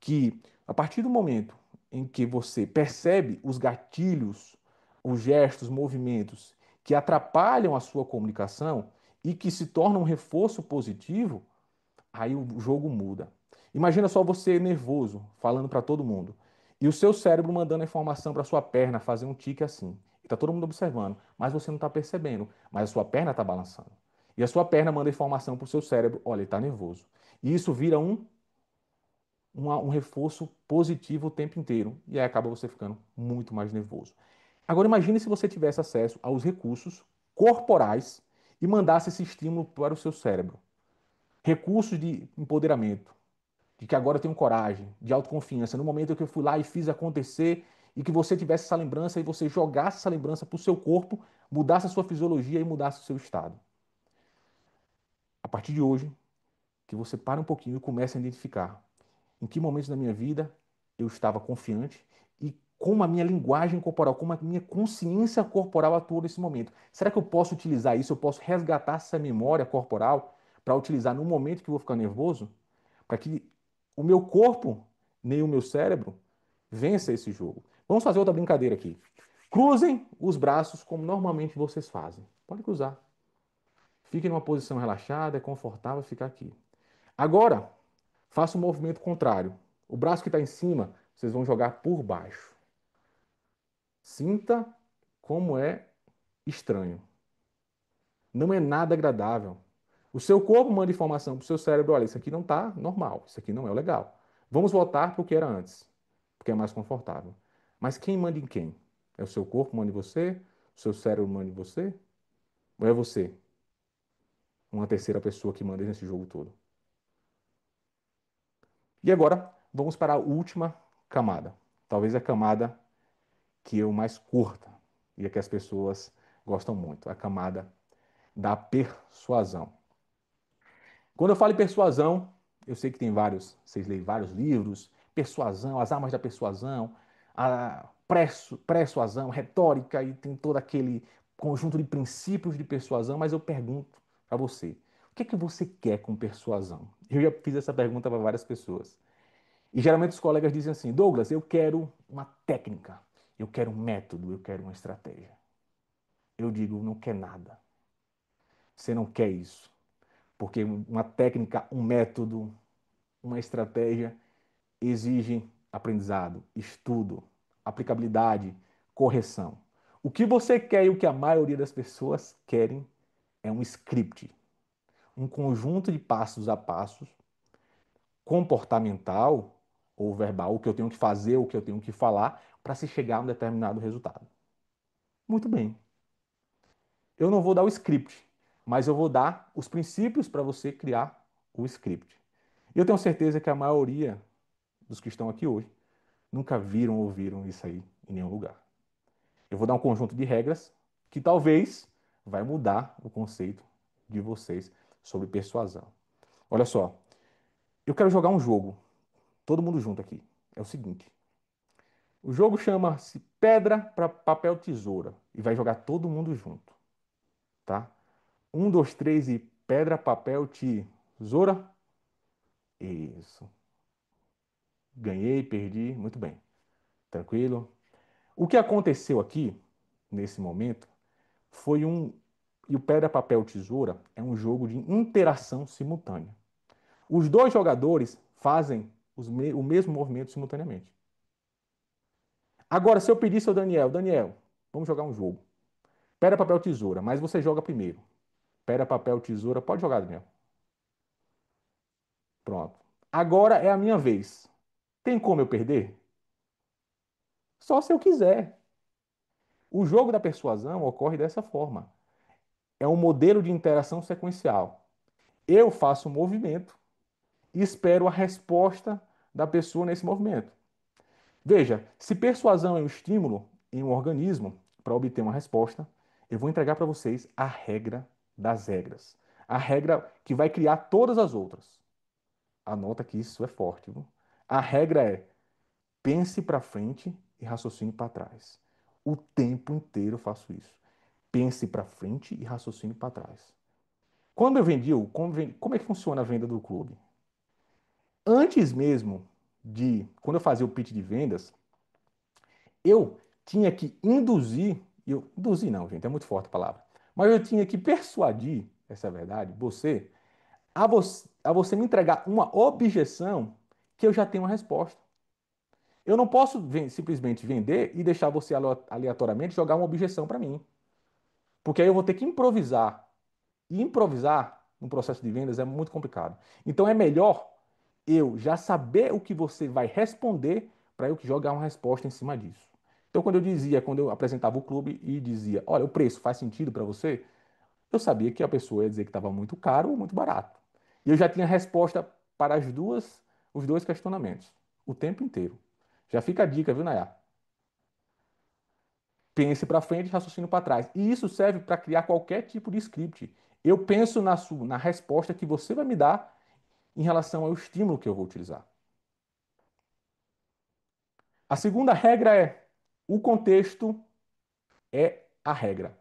que a partir do momento em que você percebe os gatilhos, os gestos, movimentos que atrapalham a sua comunicação e que se tornam um reforço positivo, aí o jogo muda. Imagina só você nervoso, falando para todo mundo, e o seu cérebro mandando a informação para sua perna fazer um tique assim. E tá todo mundo observando, mas você não está percebendo, mas a sua perna está balançando. E a sua perna manda a informação para o seu cérebro, olha, ele está nervoso. E isso vira um reforço positivo o tempo inteiro. E aí acaba você ficando muito mais nervoso. Agora imagine se você tivesse acesso aos recursos corporais e mandasse esse estímulo para o seu cérebro. Recursos de empoderamento, de que agora eu tenho coragem, de autoconfiança. No momento em que eu fui lá e fiz acontecer, e que você tivesse essa lembrança e você jogasse essa lembrança para o seu corpo, mudasse a sua fisiologia e mudasse o seu estado. A partir de hoje, que você para um pouquinho e comece a identificar em que momentos da minha vida eu estava confiante e como a minha linguagem corporal, como a minha consciência corporal atuou nesse momento. Será que eu posso utilizar isso? Eu posso resgatar essa memória corporal para utilizar no momento que eu vou ficar nervoso? Para que o meu corpo, nem o meu cérebro, vença esse jogo. Vamos fazer outra brincadeira aqui. Cruzem os braços como normalmente vocês fazem. Pode cruzar. Fique numa posição relaxada, é confortável ficar aqui. Agora, faça um movimento contrário. O braço que está em cima, vocês vão jogar por baixo. Sinta como é estranho. Não é nada agradável. O seu corpo manda informação para o seu cérebro: olha, isso aqui não está normal, isso aqui não é o legal. Vamos voltar para o que era antes, porque é mais confortável. Mas quem manda em quem? É o seu corpo manda em você? O seu cérebro manda em você? Ou é você? Uma terceira pessoa que manda nesse jogo todo. E agora, vamos para a última camada. Talvez a camada que eu mais curta e é que as pessoas gostam muito, a camada da persuasão. Quando eu falo em persuasão, eu sei que tem vários, vocês leem vários livros, persuasão, as armas da persuasão, a persuasão, retórica, e tem todo aquele conjunto de princípios de persuasão, mas eu pergunto para você, o que é que você quer com persuasão? Eu já fiz essa pergunta para várias pessoas. E geralmente os colegas dizem assim: Douglas, eu quero uma técnica, eu quero um método, eu quero uma estratégia. Eu digo: não quer nada. Você não quer isso. Porque uma técnica, um método, uma estratégia exigem aprendizado, estudo, aplicabilidade, correção. O que você quer e o que a maioria das pessoas querem é um script, um conjunto de passos a passos, comportamental ou verbal, o que eu tenho que fazer, o que eu tenho que falar, para se chegar a um determinado resultado. Muito bem. Eu não vou dar o script, mas eu vou dar os princípios para você criar o script. E eu tenho certeza que a maioria dos que estão aqui hoje nunca viram ou ouviram isso aí em nenhum lugar. Eu vou dar um conjunto de regras que talvez vai mudar o conceito de vocês sobre persuasão. Olha só, eu quero jogar um jogo, todo mundo junto aqui. É o seguinte: o jogo chama-se Pedra, Papel, Tesoura e vai jogar todo mundo junto, tá? Um, dois, três e pedra, papel, tesoura. Isso. Ganhei, perdi, muito bem. Tranquilo? O que aconteceu aqui, nesse momento, foi um. E o pedra, papel, tesoura é um jogo de interação simultânea. Os dois jogadores fazem o mesmo movimento simultaneamente. Agora, se eu pedisse ao Daniel: Daniel, vamos jogar um jogo. Pedra, papel, tesoura, mas você joga primeiro. Pedra, papel, tesoura. Pode jogar, Daniel. Pronto. Agora é a minha vez. Tem como eu perder? Só se eu quiser. O jogo da persuasão ocorre dessa forma. É um modelo de interação sequencial. Eu faço um movimento e espero a resposta da pessoa nesse movimento. Veja, se persuasão é um estímulo em um organismo, para obter uma resposta, eu vou entregar para vocês a regra das regras. A regra que vai criar todas as outras. Anota que isso é forte, viu? A regra é: pense para frente e raciocine para trás. O tempo inteiro eu faço isso. Pense para frente e raciocine para trás. Quando eu vendi, como é que funciona a venda do clube? Antes mesmo quando eu fazia o pitch de vendas, eu tinha que induzir não, gente, é muito forte a palavra, mas eu tinha que persuadir, essa é a verdade, a você me entregar uma objeção que eu já tenho uma resposta. Eu não posso simplesmente vender e deixar você aleatoriamente jogar uma objeção para mim, porque aí eu vou ter que improvisar. E improvisar no processo de vendas é muito complicado. Então é melhor eu já saber o que você vai responder para eu jogar uma resposta em cima disso. Então quando eu apresentava o clube e dizia, olha, o preço faz sentido para você, eu sabia que a pessoa ia dizer que estava muito caro ou muito barato. E eu já tinha resposta para os dois questionamentos, o tempo inteiro. Já fica a dica, viu, Nayá? Pense para frente e raciocínio para trás. E isso serve para criar qualquer tipo de script. Eu penso na resposta que você vai me dar em relação ao estímulo que eu vou utilizar. A segunda regra é: o contexto é a regra.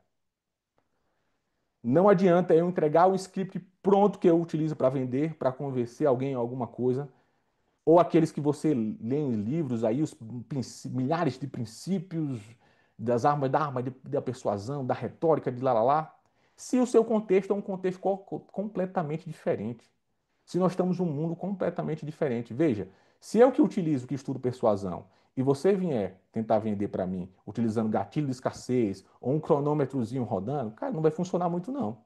Não adianta eu entregar o script pronto que eu utilizo para vender, para convencer alguém em alguma coisa, ou aqueles que você lê em livros aí, os milhares de princípios da persuasão, da retórica, de lá, lá, lá, se o seu contexto é um contexto completamente diferente. Se nós estamos em um mundo completamente diferente. Veja, se eu que utilizo, que estudo persuasão, e você vier tentar vender para mim utilizando gatilho de escassez ou um cronômetrozinho rodando, cara, não vai funcionar muito não.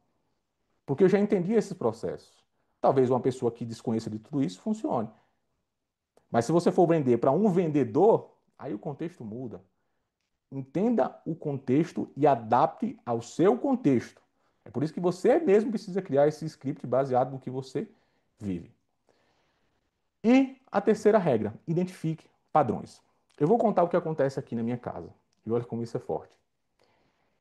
Porque eu já entendi esses processos. Talvez uma pessoa que desconheça de tudo isso funcione. Mas se você for vender para um vendedor, aí o contexto muda. Entenda o contexto e adapte ao seu contexto. É por isso que você mesmo precisa criar esse script baseado no que você vive. E a terceira regra, identifique padrões. Eu vou contar o que acontece aqui na minha casa. E olha como isso é forte.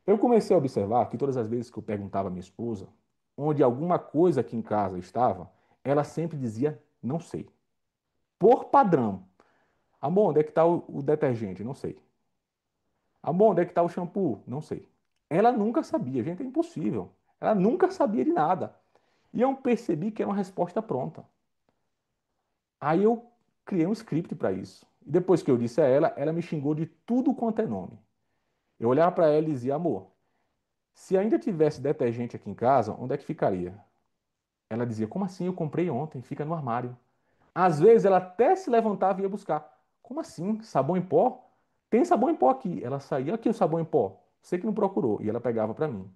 Eu comecei a observar que todas as vezes que eu perguntava à minha esposa onde alguma coisa aqui em casa estava, ela sempre dizia não sei. Por padrão. Amor, onde é que está o detergente? Não sei. Amor, onde é que está o shampoo? Não sei. Ela nunca sabia, gente, é impossível. Ela nunca sabia de nada. E eu percebi que era uma resposta pronta. Aí eu criei um script para isso. E depois que eu disse a ela, ela me xingou de tudo quanto é nome. Eu olhava para ela e dizia, amor, se ainda tivesse detergente aqui em casa, onde é que ficaria? Ela dizia, como assim? Eu comprei ontem, fica no armário. Às vezes ela até se levantava e ia buscar. Como assim? Sabão em pó? Tem sabão em pó aqui. Ela saía, aqui o sabão em pó. Você que não procurou. E ela pegava para mim.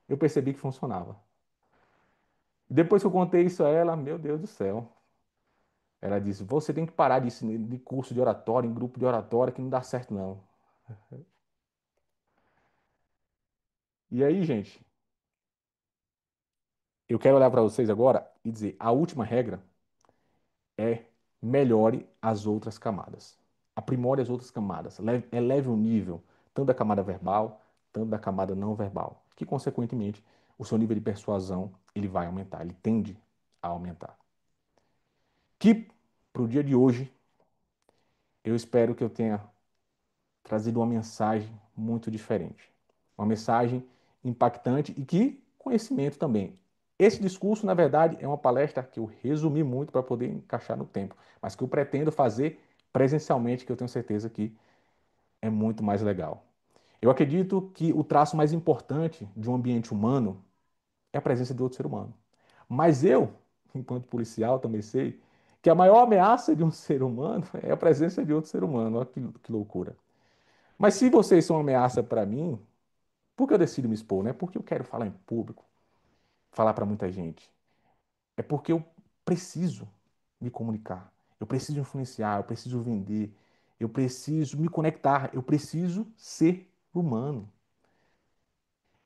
Eu percebi que funcionava. Depois que eu contei isso a ela, meu Deus do céu. Ela disse, você tem que parar de curso de oratória, em grupo de oratória, que não dá certo não. E aí, gente, eu quero olhar para vocês agora e dizer, a última regra é melhore as outras camadas. Aprimore as outras camadas. Eleve o nível, tanto da camada verbal, tanto da camada não verbal. Que, consequentemente, o seu nível de persuasão ele vai aumentar, ele tende a aumentar. Que, para o dia de hoje, eu espero que eu tenha trazido uma mensagem muito diferente. Uma mensagem impactante e que conhecimento também. Esse discurso, na verdade, é uma palestra que eu resumi muito para poder encaixar no tempo, mas que eu pretendo fazer presencialmente, que eu tenho certeza que é muito mais legal. Eu acredito que o traço mais importante de um ambiente humano é a presença de outro ser humano. Mas eu, enquanto policial, também sei que a maior ameaça de um ser humano é a presença de outro ser humano. Olha que loucura. Mas se vocês são uma ameaça para mim, por que eu decido me expor? Não é porque eu quero falar em público, falar para muita gente. É porque eu preciso me comunicar. Eu preciso influenciar, eu preciso vender, eu preciso me conectar, eu preciso ser humano.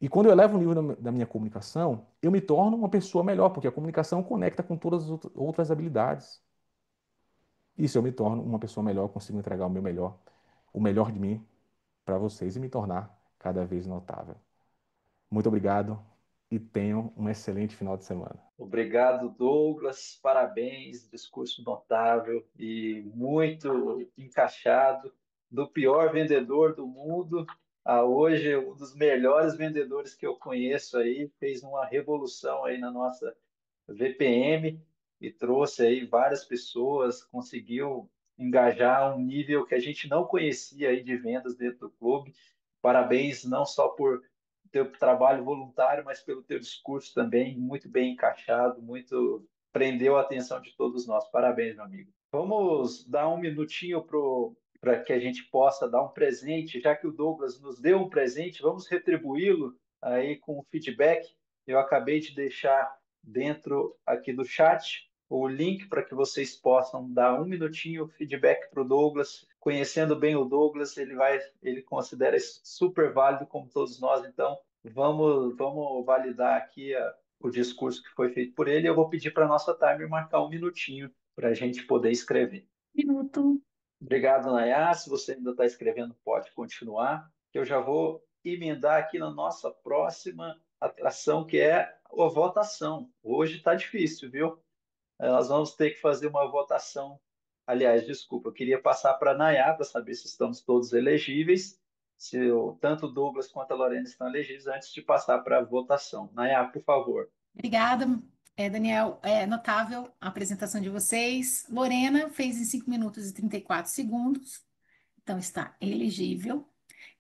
E quando eu elevo o nível da minha comunicação, eu me torno uma pessoa melhor, porque a comunicação conecta com todas as outras habilidades. E se eu me torno uma pessoa melhor, eu consigo entregar o meu melhor, o melhor de mim para vocês e me tornar cada vez notável. Muito obrigado e tenham um excelente final de semana. Obrigado, Douglas. Parabéns, discurso notável e muito encaixado. Do pior vendedor do mundo a hoje um dos melhores vendedores que eu conheço aí, fez uma revolução aí na nossa VPM e trouxe aí várias pessoas, conseguiu engajar um nível que a gente não conhecia aí de vendas dentro do clube. Parabéns não só por teu trabalho voluntário, mas pelo teu discurso também, muito bem encaixado, muito prendeu a atenção de todos nós. Parabéns, meu amigo. Vamos dar um minutinho para que a gente possa dar um presente, já que o Douglas nos deu um presente, vamos retribuí-lo aí com o feedback. Eu acabei de deixar dentro aqui do chat o link para que vocês possam dar um minutinho feedback para o Douglas. Conhecendo bem o Douglas, ele considera isso super válido como todos nós. Então, vamos validar aqui o discurso que foi feito por ele. Eu vou pedir para a nossa timer marcar um minutinho para a gente poder escrever. Minuto. Obrigado, Nayá. Se você ainda está escrevendo, pode continuar. Eu já vou emendar aqui na nossa próxima atração, que é a votação. Hoje está difícil, viu? Nós vamos ter que fazer uma votação. Aliás, desculpa, eu queria passar para a Nayá para saber se estamos todos elegíveis, se tanto o Douglas quanto a Lorena estão elegíveis, antes de passar para a votação. Nayá, por favor. Obrigada, Daniel. É notável a apresentação de vocês. Lorena fez em 5 minutos e 34 segundos, então está elegível.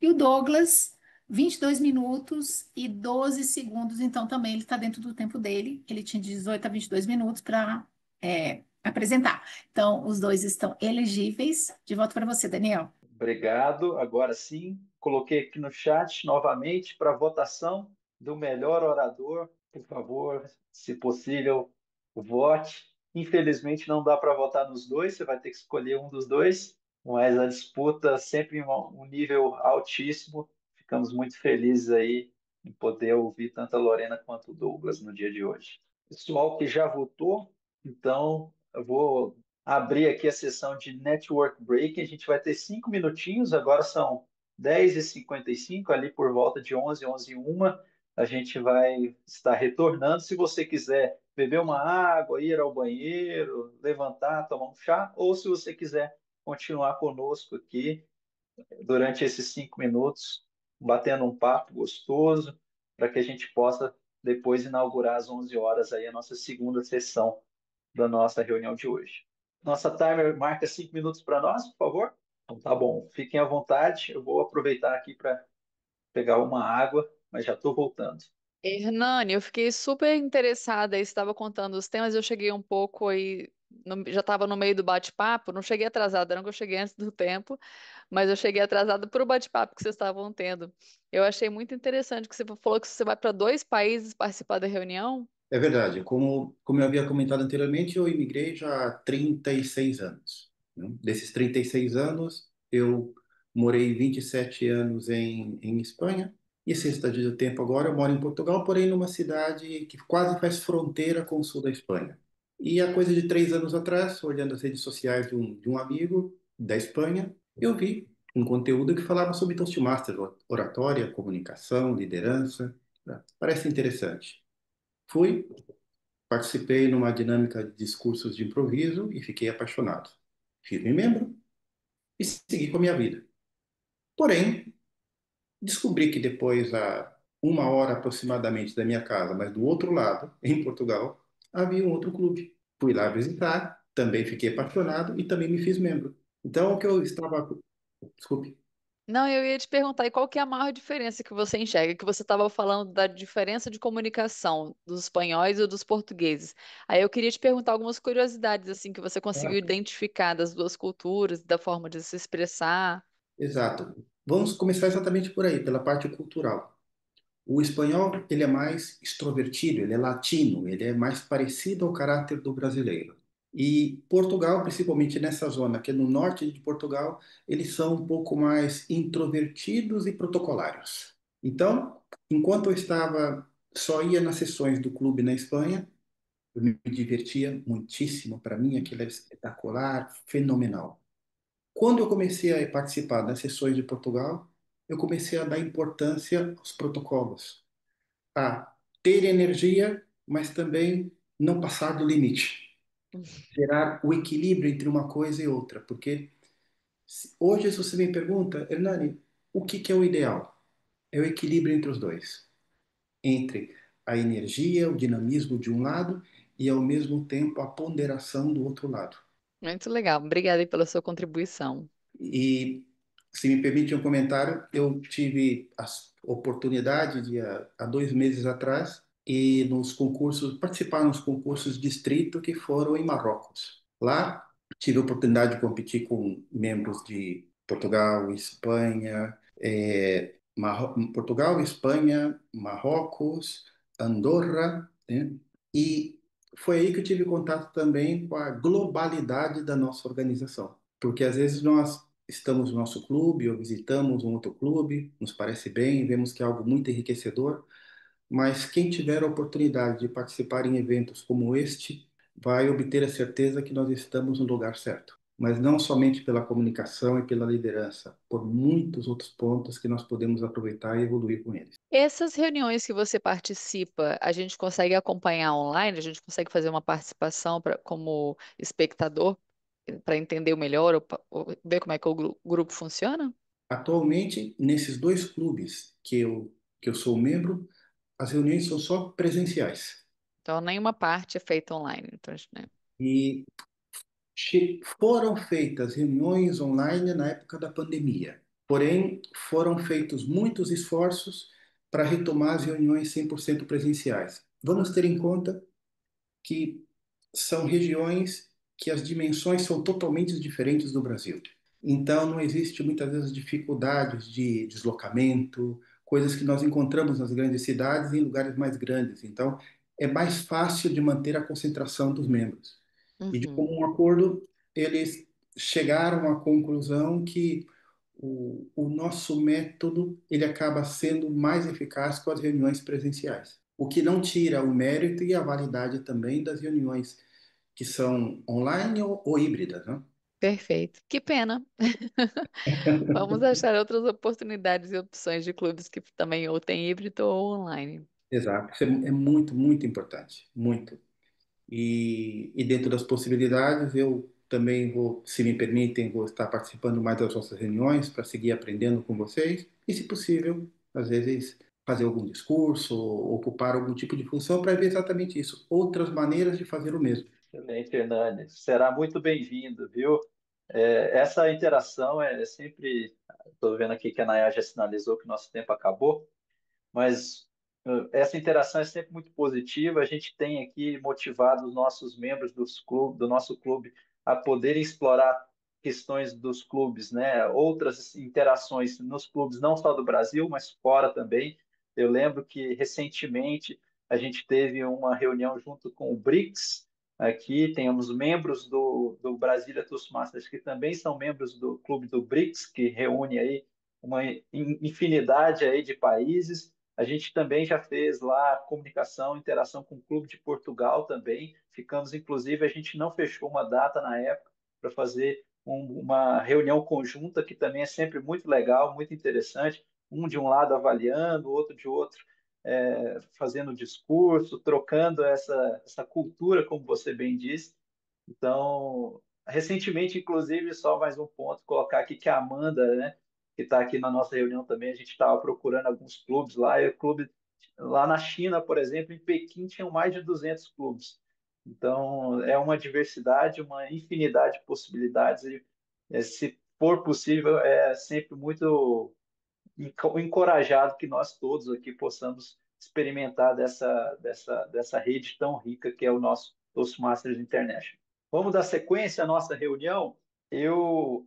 E o Douglas, 22 minutos e 12 segundos, então também ele está dentro do tempo dele. Ele tinha de 18 a 22 minutos para apresentar. Então, os dois estão elegíveis. De volta para você, Daniel. Obrigado. Agora sim, coloquei aqui no chat novamente para votação do melhor orador. Por favor, se possível, vote. Infelizmente, não dá para votar nos dois, você vai ter que escolher um dos dois, mas a disputa sempre em um nível altíssimo. Ficamos muito felizes aí em poder ouvir tanto a Lorena quanto o Douglas no dia de hoje. Pessoal que já votou, então eu vou abrir aqui a sessão de Network Break. A gente vai ter 5 minutinhos, agora são 10h55, ali por volta de 11, 11h01. A gente vai estar retornando. Se você quiser beber uma água, ir ao banheiro, levantar, tomar um chá, ou se você quiser continuar conosco aqui durante esses 5 minutos, batendo um papo gostoso, para que a gente possa depois inaugurar às 11 horas aí a nossa segunda sessão da nossa reunião de hoje. Nossa timer marca 5 minutos para nós, por favor? Então tá bom, fiquem à vontade. Eu vou aproveitar aqui para pegar uma água, mas já estou voltando. Hernani, eu fiquei super interessada, aí você estava contando os temas, eu cheguei um pouco aí, já estava no meio do bate-papo, não cheguei atrasada, não que eu cheguei antes do tempo, mas eu cheguei atrasada para o bate-papo que vocês estavam tendo. Eu achei muito interessante que você falou que você vai para 2 países participar da reunião. É verdade. Como eu havia comentado anteriormente, eu imigrei já há 36 anos, né? Desses 36 anos, eu morei 27 anos em Espanha, e sexta do tempo agora eu moro em Portugal, porém numa cidade que quase faz fronteira com o sul da Espanha. E há coisa de 3 anos atrás, olhando as redes sociais de um amigo da Espanha, eu vi um conteúdo que falava sobre Toastmasters, oratória, comunicação, liderança, né? Parece interessante. Fui, participei numa dinâmica de discursos de improviso e fiquei apaixonado. Fiz-me membro e segui com a minha vida. Porém, descobri que depois, a 1 hora aproximadamente da minha casa, mas do outro lado, em Portugal, havia um outro clube. Fui lá visitar, também fiquei apaixonado e também me fiz membro. Então, o que eu estava... Desculpe. Não, eu ia te perguntar, e qual que é a maior diferença que você enxerga? Que você estava falando da diferença de comunicação dos espanhóis e dos portugueses. Aí eu queria te perguntar algumas curiosidades, assim, que você conseguiu identificar das duas culturas, da forma de se expressar. Exato. Vamos começar exatamente por aí, pela parte cultural. O espanhol, ele é mais extrovertido, ele é latino, ele é mais parecido ao caráter do brasileiro. E Portugal, principalmente nessa zona, que é no norte de Portugal, eles são um pouco mais introvertidos e protocolários. Então, enquanto eu estava, só ia nas sessões do clube na Espanha, eu me divertia muitíssimo. Para mim, aquilo era espetacular, fenomenal. Quando eu comecei a participar das sessões de Portugal, eu comecei a dar importância aos protocolos, a ter energia, mas também não passar do limite, gerar o equilíbrio entre uma coisa e outra, porque hoje, se você me pergunta, Hernani, o que que é o ideal? É o equilíbrio entre os dois, entre a energia, o dinamismo de um lado e, ao mesmo tempo, a ponderação do outro lado. Muito legal. Obrigada aí pela sua contribuição. E, se me permite um comentário, eu tive a oportunidade de, há 2 meses atrás, e nos concursos, participar nos concursos distrito que foram em Marrocos. Lá, tive a oportunidade de competir com membros de Portugal, Espanha, Portugal, Espanha, Marrocos, Andorra, né? E foi aí que eu tive contato também com a globalidade da nossa organização. Porque às vezes nós estamos no nosso clube ou visitamos um outro clube, nos parece bem, vemos que é algo muito enriquecedor, mas quem tiver a oportunidade de participar em eventos como este vai obter a certeza que nós estamos no lugar certo. Mas não somente pela comunicação e pela liderança, por muitos outros pontos que nós podemos aproveitar e evoluir com eles. Essas reuniões que você participa, a gente consegue acompanhar online? A gente consegue fazer uma participação como espectador para entender melhor ou ver como é que o grupo funciona? Atualmente, nesses 2 clubes que eu sou membro, as reuniões são só presenciais. Então, nenhuma parte é feita online. Então, né? E foram feitas reuniões online na época da pandemia. Porém, foram feitos muitos esforços para retomar as reuniões 100% presenciais. Vamos ter em conta que são regiões que as dimensões são totalmente diferentes do Brasil. Então, não existe muitas vezes dificuldades de deslocamento, coisas que nós encontramos nas grandes cidades e em lugares mais grandes. Então, é mais fácil de manter a concentração dos membros. E, de Uhum. comum acordo, eles chegaram à conclusão que o nosso método ele acaba sendo mais eficaz com as reuniões presenciais, o que não tira o mérito e a validade também das reuniões que são online ou híbridas, né? Perfeito. Que pena. Vamos achar outras oportunidades e opções de clubes que também ou tem híbrido ou online. Exato. Isso é muito, muito importante. Muito. E dentro das possibilidades, eu também vou, se me permitem, vou estar participando mais das nossas reuniões para seguir aprendendo com vocês e, se possível, às vezes fazer algum discurso ou ocupar algum tipo de função para ver exatamente isso, outras maneiras de fazer o mesmo. Excelente, Hernani. Será muito bem-vindo, viu? Essa interação é sempre. Estou vendo aqui que a Nayá já sinalizou que nosso tempo acabou. Mas essa interação é sempre muito positiva. A gente tem aqui motivado os nossos membros do nosso clube a poderem explorar questões dos clubes, né? Outras interações nos clubes, não só do Brasil, mas fora também. Eu lembro que recentemente a gente teve uma reunião junto com o BRICS. Aqui temos membros do Brasília Toastmasters que também são membros do clube do BRICS, que reúne aí uma infinidade aí de países. A gente também já fez lá comunicação, interação com o Clube de Portugal também. Ficamos, inclusive, a gente não fechou uma data na época para fazer uma reunião conjunta, que também é sempre muito legal, muito interessante. Um de um lado avaliando, o outro de outro, fazendo discurso, trocando essa cultura, como você bem disse. Então, recentemente, inclusive, só mais um ponto, colocar aqui que a Amanda, né, que está aqui na nossa reunião também, a gente estava procurando alguns clubes lá, e o clube lá na China, por exemplo, em Pequim, tinham mais de 200 clubes. Então, é uma diversidade, uma infinidade de possibilidades, e se for possível, é sempre muito encorajado que nós todos aqui possamos experimentar dessa rede tão rica que é o nosso Toastmasters International. Vamos dar sequência à nossa reunião.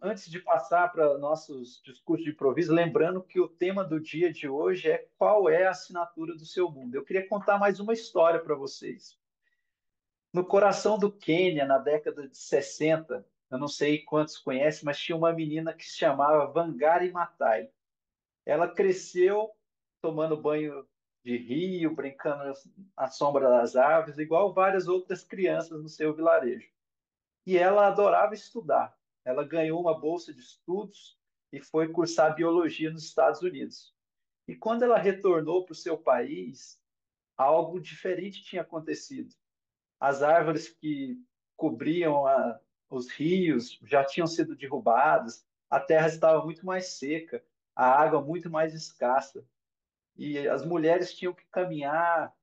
Antes de passar para nossos discursos de improviso, lembrando que o tema do dia de hoje é qual é a assinatura do seu mundo. Eu queria contar mais uma história para vocês. No coração do Quênia, na década de 60, eu não sei quantos conhecem, mas tinha uma menina que se chamava Wangari Maathai. Ela cresceu tomando banho de rio, brincando à sombra das árvores, igual várias outras crianças no seu vilarejo. E ela adorava estudar. Ela ganhou uma bolsa de estudos e foi cursar biologia nos Estados Unidos. E quando ela retornou para o seu país, algo diferente tinha acontecido. As árvores que cobriam os rios já tinham sido derrubadas, a terra estava muito mais seca, a água muito mais escassa. E as mulheres tinham que caminhar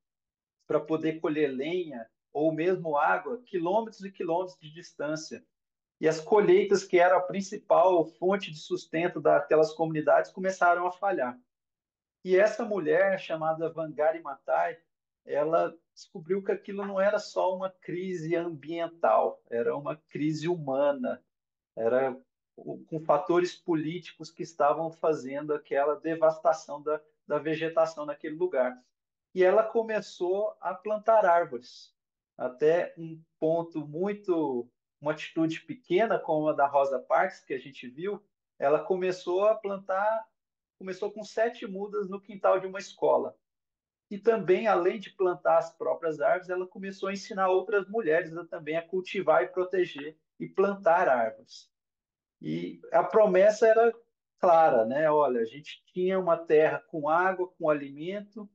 para poder colher lenha ou mesmo água, quilômetros e quilômetros de distância. E as colheitas, que era a principal fonte de sustento daquelas comunidades, começaram a falhar. E essa mulher, chamada Wangari Maathai, ela descobriu que aquilo não era só uma crise ambiental, era uma crise humana, era com fatores políticos que estavam fazendo aquela devastação da vegetação naquele lugar. E ela começou a plantar árvores, até um ponto muito, uma atitude pequena, como a da Rosa Parks, que a gente viu, ela começou a plantar, começou com 7 mudas no quintal de uma escola. E também, além de plantar as próprias árvores, ela começou a ensinar outras mulheres também a cultivar e proteger e plantar árvores. E a promessa era clara, né? Olha, a gente tinha uma terra com água, com alimento,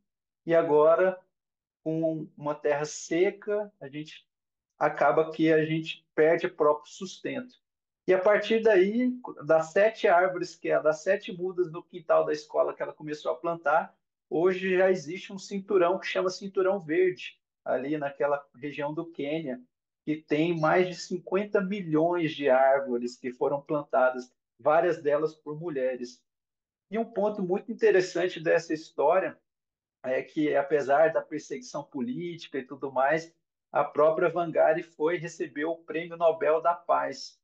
e agora, com uma terra seca, a gente acaba que a gente perde o próprio sustento. E a partir daí, das 7 árvores, das 7 mudas no quintal da escola que ela começou a plantar, hoje já existe um cinturão que chama Cinturão Verde, ali naquela região do Quênia, que tem mais de 50 milhões de árvores que foram plantadas, várias delas por mulheres. E um ponto muito interessante dessa história é que, apesar da perseguição política e tudo mais, a própria Wangari foi receber o Prêmio Nobel da Paz,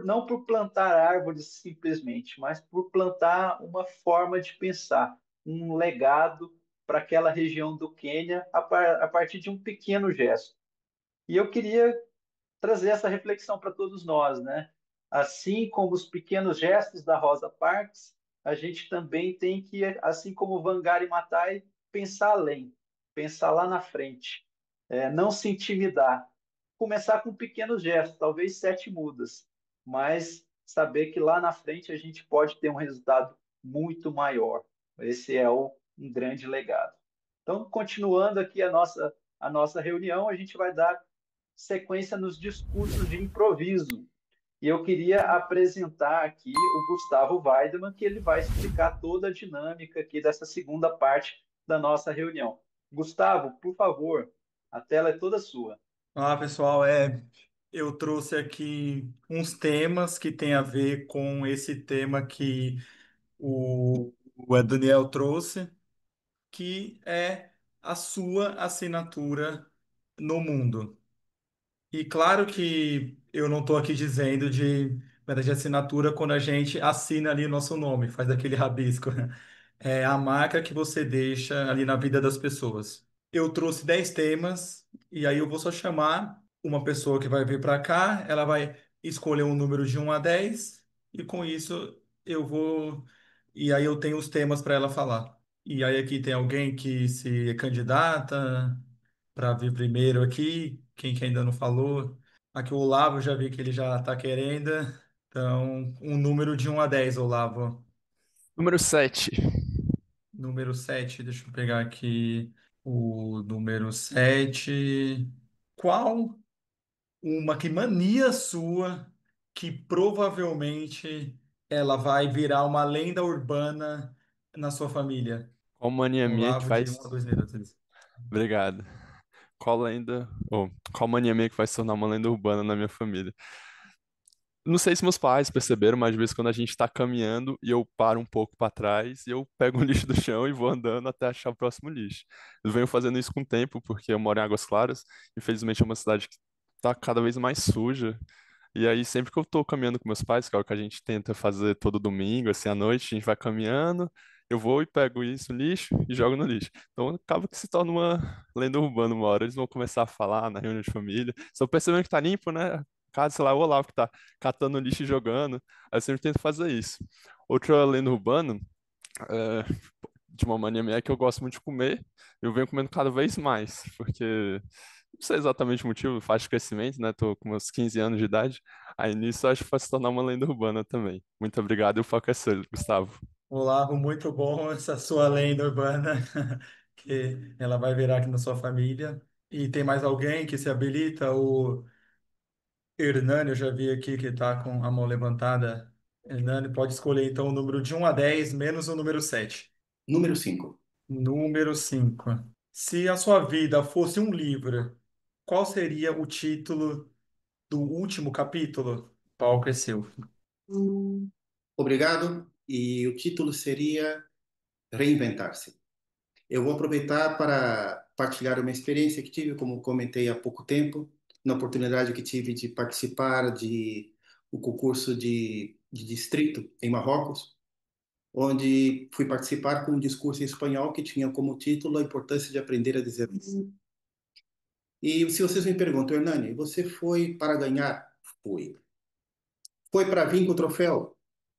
não por plantar árvores simplesmente, mas por plantar uma forma de pensar, um legado para aquela região do Quênia a partir de um pequeno gesto. E eu queria trazer essa reflexão para todos nós, né? Assim como os pequenos gestos da Rosa Parks, a gente também tem que, assim como Wangari Maathai, pensar além, pensar lá na frente, não se intimidar, começar com pequenos gestos, talvez 7 mudas, mas saber que lá na frente a gente pode ter um resultado muito maior. Esse é um grande legado. Então, continuando aqui a nossa reunião, a gente vai dar sequência nos discursos de improviso. E eu queria apresentar aqui o Gustavo Weidemann, que ele vai explicar toda a dinâmica aqui dessa segunda parte da nossa reunião. Gustavo, por favor, a tela é toda sua. Olá, pessoal. Eu trouxe aqui uns temas que têm a ver com esse tema que o Daniel trouxe, que é a sua assinatura no mundo. E claro que eu não estou aqui dizendo de meta de assinatura quando a gente assina ali o nosso nome, faz aquele rabisco. É a marca que você deixa ali na vida das pessoas. Eu trouxe 10 temas e aí eu vou só chamar uma pessoa que vai vir para cá, ela vai escolher um número de 1 a 10 e com isso eu vou. E aí eu tenho os temas para ela falar. E aí aqui tem alguém que se candidata para vir primeiro aqui, quem que ainda não falou. Aqui o Olavo, eu já vi que ele já está querendo. Então, um número de 1 a 10, Olavo. Número 7. Número 7, deixa eu pegar aqui o número 7. Qual que mania sua que provavelmente ela vai virar uma lenda urbana na sua família? Qual mania minha que Olavo, de faz. 1 a 2 minutos. Obrigado. Qual mania minha que vai se tornar uma lenda urbana na minha família? Não sei se meus pais perceberam, mas às vezes quando a gente está caminhando e eu paro um pouco para trás e eu pego um lixo do chão e vou andando até achar o próximo lixo. Eu venho fazendo isso com o tempo, porque eu moro em Águas Claras. Infelizmente é uma cidade que está cada vez mais suja. E aí, sempre que eu tô caminhando com meus pais, que é o que a gente tenta fazer todo domingo, assim, à noite, a gente vai caminhando, eu vou e pego isso, lixo, e jogo no lixo. Então, acaba que se torna uma lenda urbana uma hora. Eles vão começar a falar na reunião de família. Só percebendo que tá limpo, né? Caso, sei lá, o Olavo que tá catando lixo e jogando. Aí eu sempre tento fazer isso. Outra lenda urbana, é, de uma mania minha é que eu gosto muito de comer, eu venho comendo cada vez mais, porque não sei exatamente o motivo, fase de crescimento, né? Tô com meus 15 anos de idade, aí nisso eu acho que vai se tornar uma lenda urbana também. Muito obrigado e o foco é seu, Gustavo. Olavo, muito bom essa sua lenda urbana, que ela vai virar aqui na sua família. E tem mais alguém que se habilita? O Hernani, eu já vi aqui que está com a mão levantada. Hernani, pode escolher então o número de 1 a 10 menos o número 7. Número 5. Número 5. Se a sua vida fosse um livro, qual seria o título do último capítulo? O palco é seu. Obrigado. E o título seria Reinventar-se. Eu vou aproveitar para partilhar uma experiência que tive, como comentei há pouco tempo, na oportunidade que tive de participar de o concurso de distrito em Marrocos, onde fui participar com um discurso em espanhol que tinha como título a importância de aprender a dizer não. E se vocês me perguntam, Hernani, você foi para ganhar? Fui. Foi para vir com o troféu?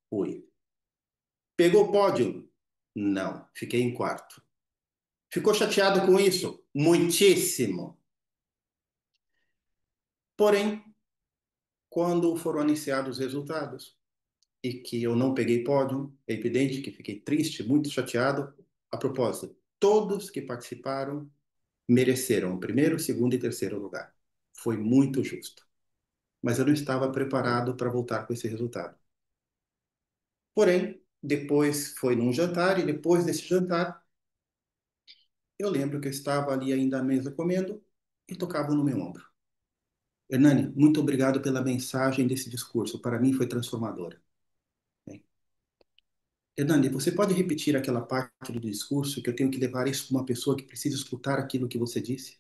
Fui. Pegou o pódio? Não, fiquei em quarto. Ficou chateado com isso? Muitíssimo. Porém, quando foram anunciados os resultados e que eu não peguei pódio, é evidente que fiquei triste, muito chateado. A propósito, todos que participaram mereceram o primeiro, segundo e terceiro lugar. Foi muito justo. Mas eu não estava preparado para voltar com esse resultado. Porém, depois foi num jantar e depois desse jantar, eu lembro que eu estava ali ainda à mesa comendo e tocavam no meu ombro. Hernani, muito obrigado pela mensagem desse discurso. Para mim foi transformadora. Hernani, você pode repetir aquela parte do discurso que eu tenho que levar isso para uma pessoa que precisa escutar aquilo que você disse?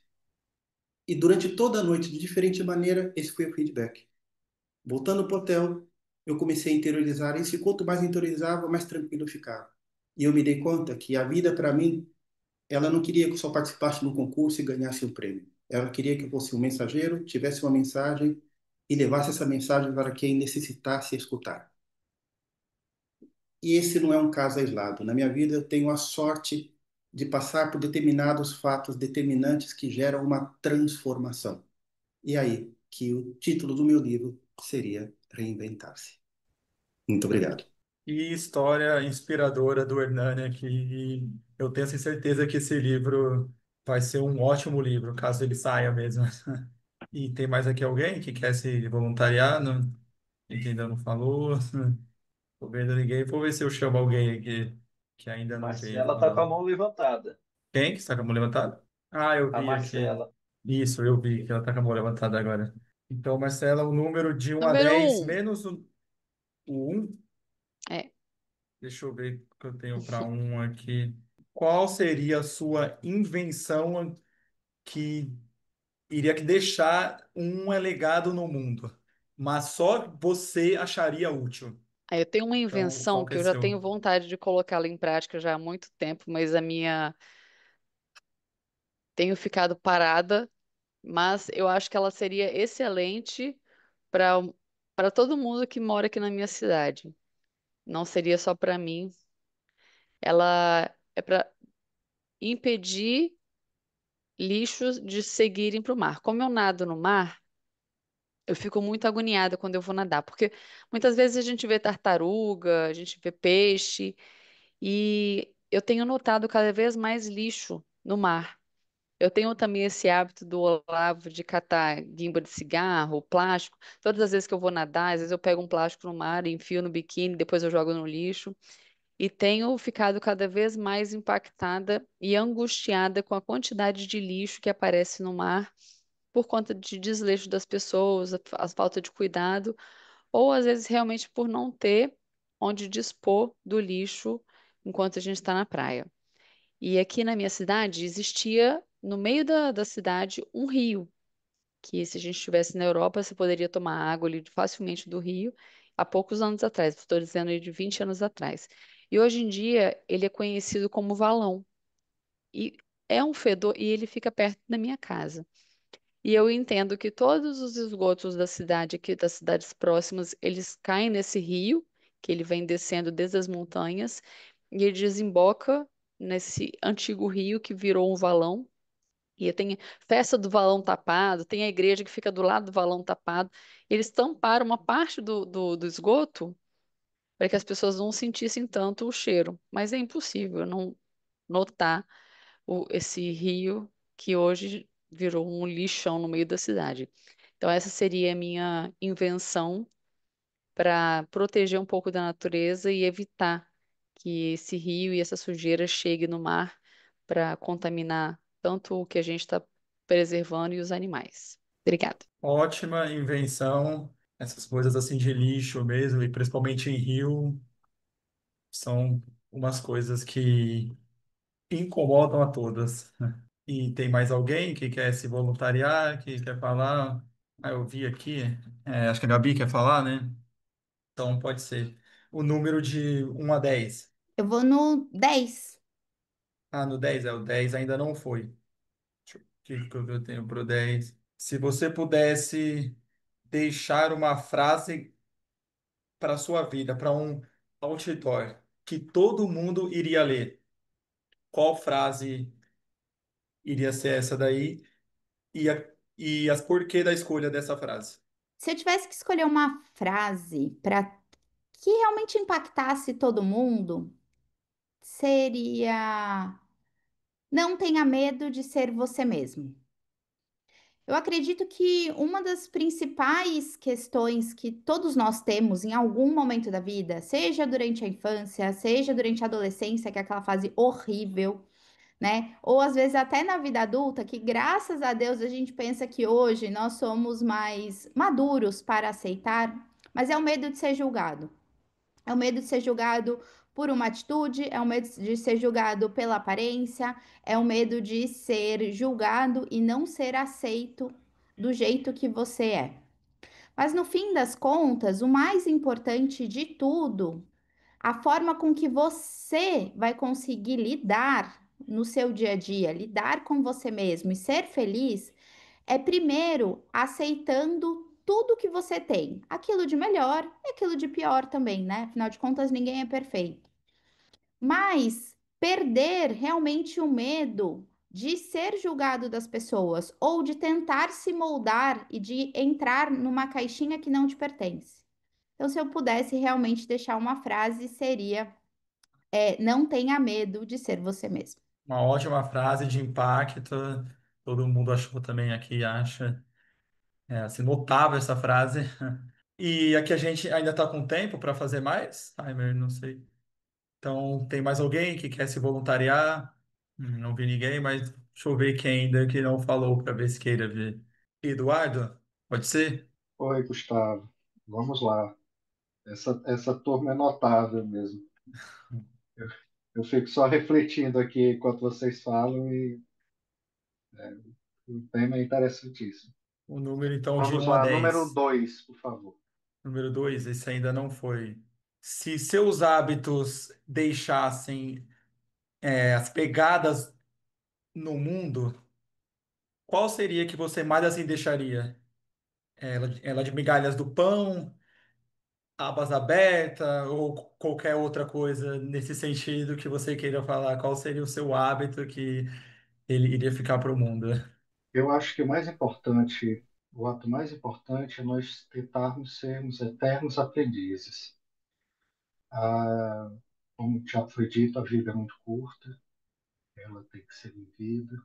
E durante toda a noite, de diferente maneira, esse foi o feedback. Voltando para o hotel, eu comecei a interiorizar isso e quanto mais interiorizava, mais tranquilo eu ficava. E eu me dei conta que a vida, para mim, ela não queria que eu só participasse no concurso e ganhasse um prêmio. Ela queria que eu fosse um mensageiro, tivesse uma mensagem e levasse essa mensagem para quem necessitasse escutar. E esse não é um caso aislado. Na minha vida, eu tenho a sorte de passar por determinados fatos determinantes que geram uma transformação. E aí que o título do meu livro seria Reinventar-se. Muito obrigado. E história inspiradora do Hernani aqui. E eu tenho assim, certeza que esse livro vai ser um ótimo livro, caso ele saia mesmo. E tem mais aqui alguém que quer se voluntariar? Não, que ainda não falou. Tô vendo ninguém. Vou ver se eu chamo alguém aqui que ainda não veio. Marcela está com a mão levantada. Quem que está com a mão levantada? Ah, eu A vi aqui. Marcela. Isso, eu vi que ela está com a mão levantada agora. Então, Marcela, o número de 1 a Número 10 um. menos o 1. É. Deixa eu ver o que eu tenho para um aqui. Qual seria a sua invenção que iria que deixar um legado no mundo, mas só você acharia útil? Aí eu tenho uma Então, o invenção foco que é eu já tenho seu. vontade de colocá-la em prática já há muito tempo, mas a minha tenho ficado parada, mas eu acho que ela seria excelente para para todo mundo que mora aqui na minha cidade. Não seria só para mim. Ela é para impedir lixos de seguirem para o mar. Como eu nado no mar, eu fico muito agoniada quando eu vou nadar, porque muitas vezes a gente vê tartaruga, a gente vê peixe, e eu tenho notado cada vez mais lixo no mar. Eu tenho também esse hábito do Olavo de catar guimba de cigarro, plástico. Todas as vezes que eu vou nadar, às vezes eu pego um plástico no mar, enfio no biquíni, depois eu jogo no lixo. E tenho ficado cada vez mais impactada e angustiada com a quantidade de lixo que aparece no mar por conta de desleixo das pessoas, a falta de cuidado, ou às vezes realmente por não ter onde dispor do lixo enquanto a gente está na praia. E aqui na minha cidade existia, no meio da cidade, um rio, que se a gente estivesse na Europa, você poderia tomar água ali facilmente do rio, há poucos anos atrás, estou dizendo aí de 20 anos atrás. E hoje em dia ele é conhecido como valão. E é um fedor, e ele fica perto da minha casa. E eu entendo que todos os esgotos da cidade, aqui das cidades próximas, eles caem nesse rio, que ele vem descendo desde as montanhas, e ele desemboca nesse antigo rio que virou um valão. E tem festa do valão tapado, tem a igreja que fica do lado do valão tapado. Eles tamparam uma parte do esgoto para que as pessoas não sentissem tanto o cheiro. Mas é impossível não notar esse rio que hoje virou um lixão no meio da cidade. Então, essa seria a minha invenção para proteger um pouco da natureza e evitar que esse rio e essa sujeira chegue no mar para contaminar tanto o que a gente está preservando e os animais. Obrigada. Ótima invenção. Essas coisas assim de lixo mesmo, e principalmente em rio, são umas coisas que incomodam a todas. E tem mais alguém que quer se voluntariar, que quer falar? Ah, eu vi aqui. Acho que a Gabi quer falar, né? Então pode ser. O número de 1 a 10. Eu vou no 10. Ah, no 10, o 10 ainda não foi. O que eu tenho pro 10? Se você pudesse deixar uma frase para sua vida, para um outdoor, que todo mundo iria ler, qual frase iria ser essa daí? E as porquê da escolha dessa frase? Se eu tivesse que escolher uma frase para que realmente impactasse todo mundo, seria: não tenha medo de ser você mesmo. Eu acredito que uma das principais questões que todos nós temos em algum momento da vida, seja durante a infância, seja durante a adolescência, que é aquela fase horrível, né? Ou às vezes até na vida adulta, que graças a Deus a gente pensa que hoje nós somos mais maduros para aceitar, mas é o medo de ser julgado. É o medo de ser julgado por uma atitude, é o medo de ser julgado pela aparência, é o medo de ser julgado e não ser aceito do jeito que você é. Mas no fim das contas, o mais importante de tudo, a forma com que você vai conseguir lidar no seu dia a dia, lidar com você mesmo e ser feliz, é primeiro aceitando tudo que você tem, aquilo de melhor e aquilo de pior também, né? Afinal de contas, ninguém é perfeito. Mas perder realmente o medo de ser julgado das pessoas ou de tentar se moldar e de entrar numa caixinha que não te pertence. Então, se eu pudesse realmente deixar uma frase, seria: não tenha medo de ser você mesmo. Uma ótima frase de impacto. Todo mundo achou também aqui, acha. Assim, notável essa frase. E aqui a gente ainda está com tempo para fazer mais? Timer, não sei. Então, tem mais alguém que quer se voluntariar? Não vi ninguém, mas deixa eu ver quem ainda que não falou para ver se queira ver. Eduardo, pode ser? Oi, Gustavo. Vamos lá. Essa turma é notável mesmo. Eu, eu fico só refletindo aqui enquanto vocês falam e o tema é interessantíssimo. O número, então, de Vamos 1 a lá, número 10. 2, por favor. Número 2, esse ainda não foi. Se seus hábitos deixassem, as pegadas no mundo, qual seria que você mais assim deixaria? Ela de migalhas do pão, abas abertas ou qualquer outra coisa nesse sentido que você queira falar? Qual seria o seu hábito que ele iria ficar para o mundo? Eu acho que o ato mais importante é nós tentarmos sermos eternos aprendizes. Ah, como já foi dito, a vida é muito curta, ela tem que ser vivida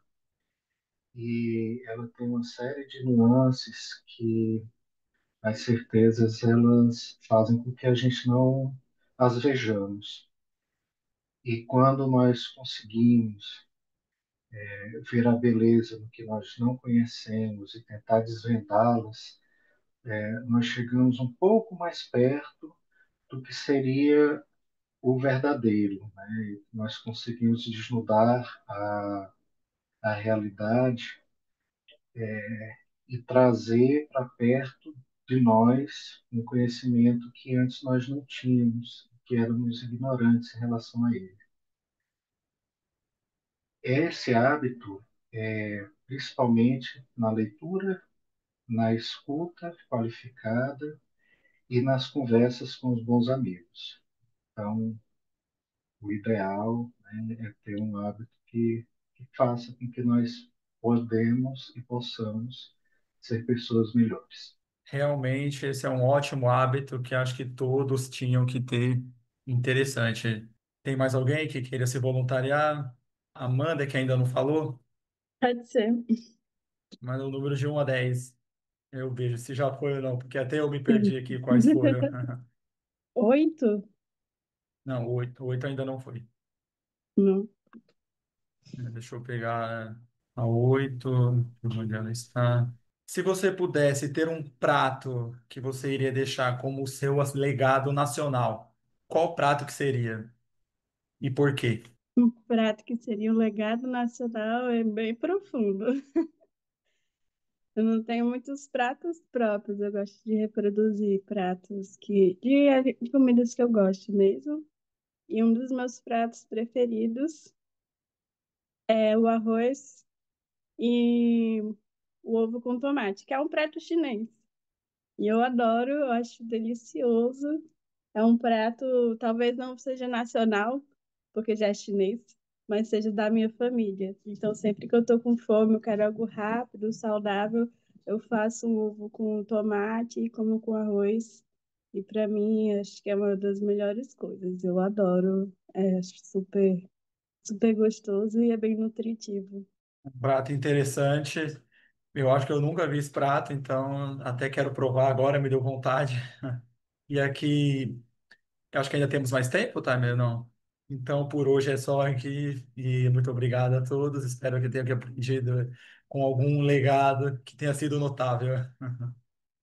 e ela tem uma série de nuances que as certezas elas fazem com que a gente não as vejamos. E quando nós conseguimos ver a beleza no que nós não conhecemos e tentar desvendá-las, nós chegamos um pouco mais perto do que seria o verdadeiro, né? Nós conseguimos desnudar a realidade e trazer para perto de nós um conhecimento que antes nós não tínhamos, que éramos ignorantes em relação a ele. Esse hábito, principalmente na leitura, na escuta qualificada e nas conversas com os bons amigos. Então, o ideal né? É ter um hábito que faça com que nós podemos e possamos ser pessoas melhores. Realmente, esse é um ótimo hábito que acho que todos tinham que ter. Interessante. Tem mais alguém que queira se voluntariar? Amanda, que ainda não falou, Pode ser. mas o número de 1 a 10. Eu vejo se já foi ou não, porque até eu me perdi aqui quais foram. 8? Não, oito ainda não foi. Não. Deixa eu pegar a 8, onde ela está. Se você pudesse ter um prato que você iria deixar como o seu legado nacional, qual prato que seria? E por quê? Um prato que seria um legado nacional é bem profundo. Eu não tenho muitos pratos próprios, eu gosto de reproduzir pratos de comidas que eu gosto mesmo. E um dos meus pratos preferidos é o arroz e o ovo com tomate, que é um prato chinês. E eu adoro, eu acho delicioso. É um prato, talvez não seja nacional, porque já é chinês, mas seja da minha família. Então, sempre que eu tô com fome, eu quero algo rápido, saudável, eu faço um ovo com tomate e como com arroz. E para mim, acho que é uma das melhores coisas. Eu adoro, acho super, super gostoso e é bem nutritivo. Um prato interessante. Eu acho que eu nunca vi esse prato, então até quero provar agora, me deu vontade. E aqui, eu acho que ainda temos mais tempo, tá, meu? Não. Então, por hoje é só aqui e muito obrigado a todos. Espero que tenham aprendido com algum legado que tenha sido notável.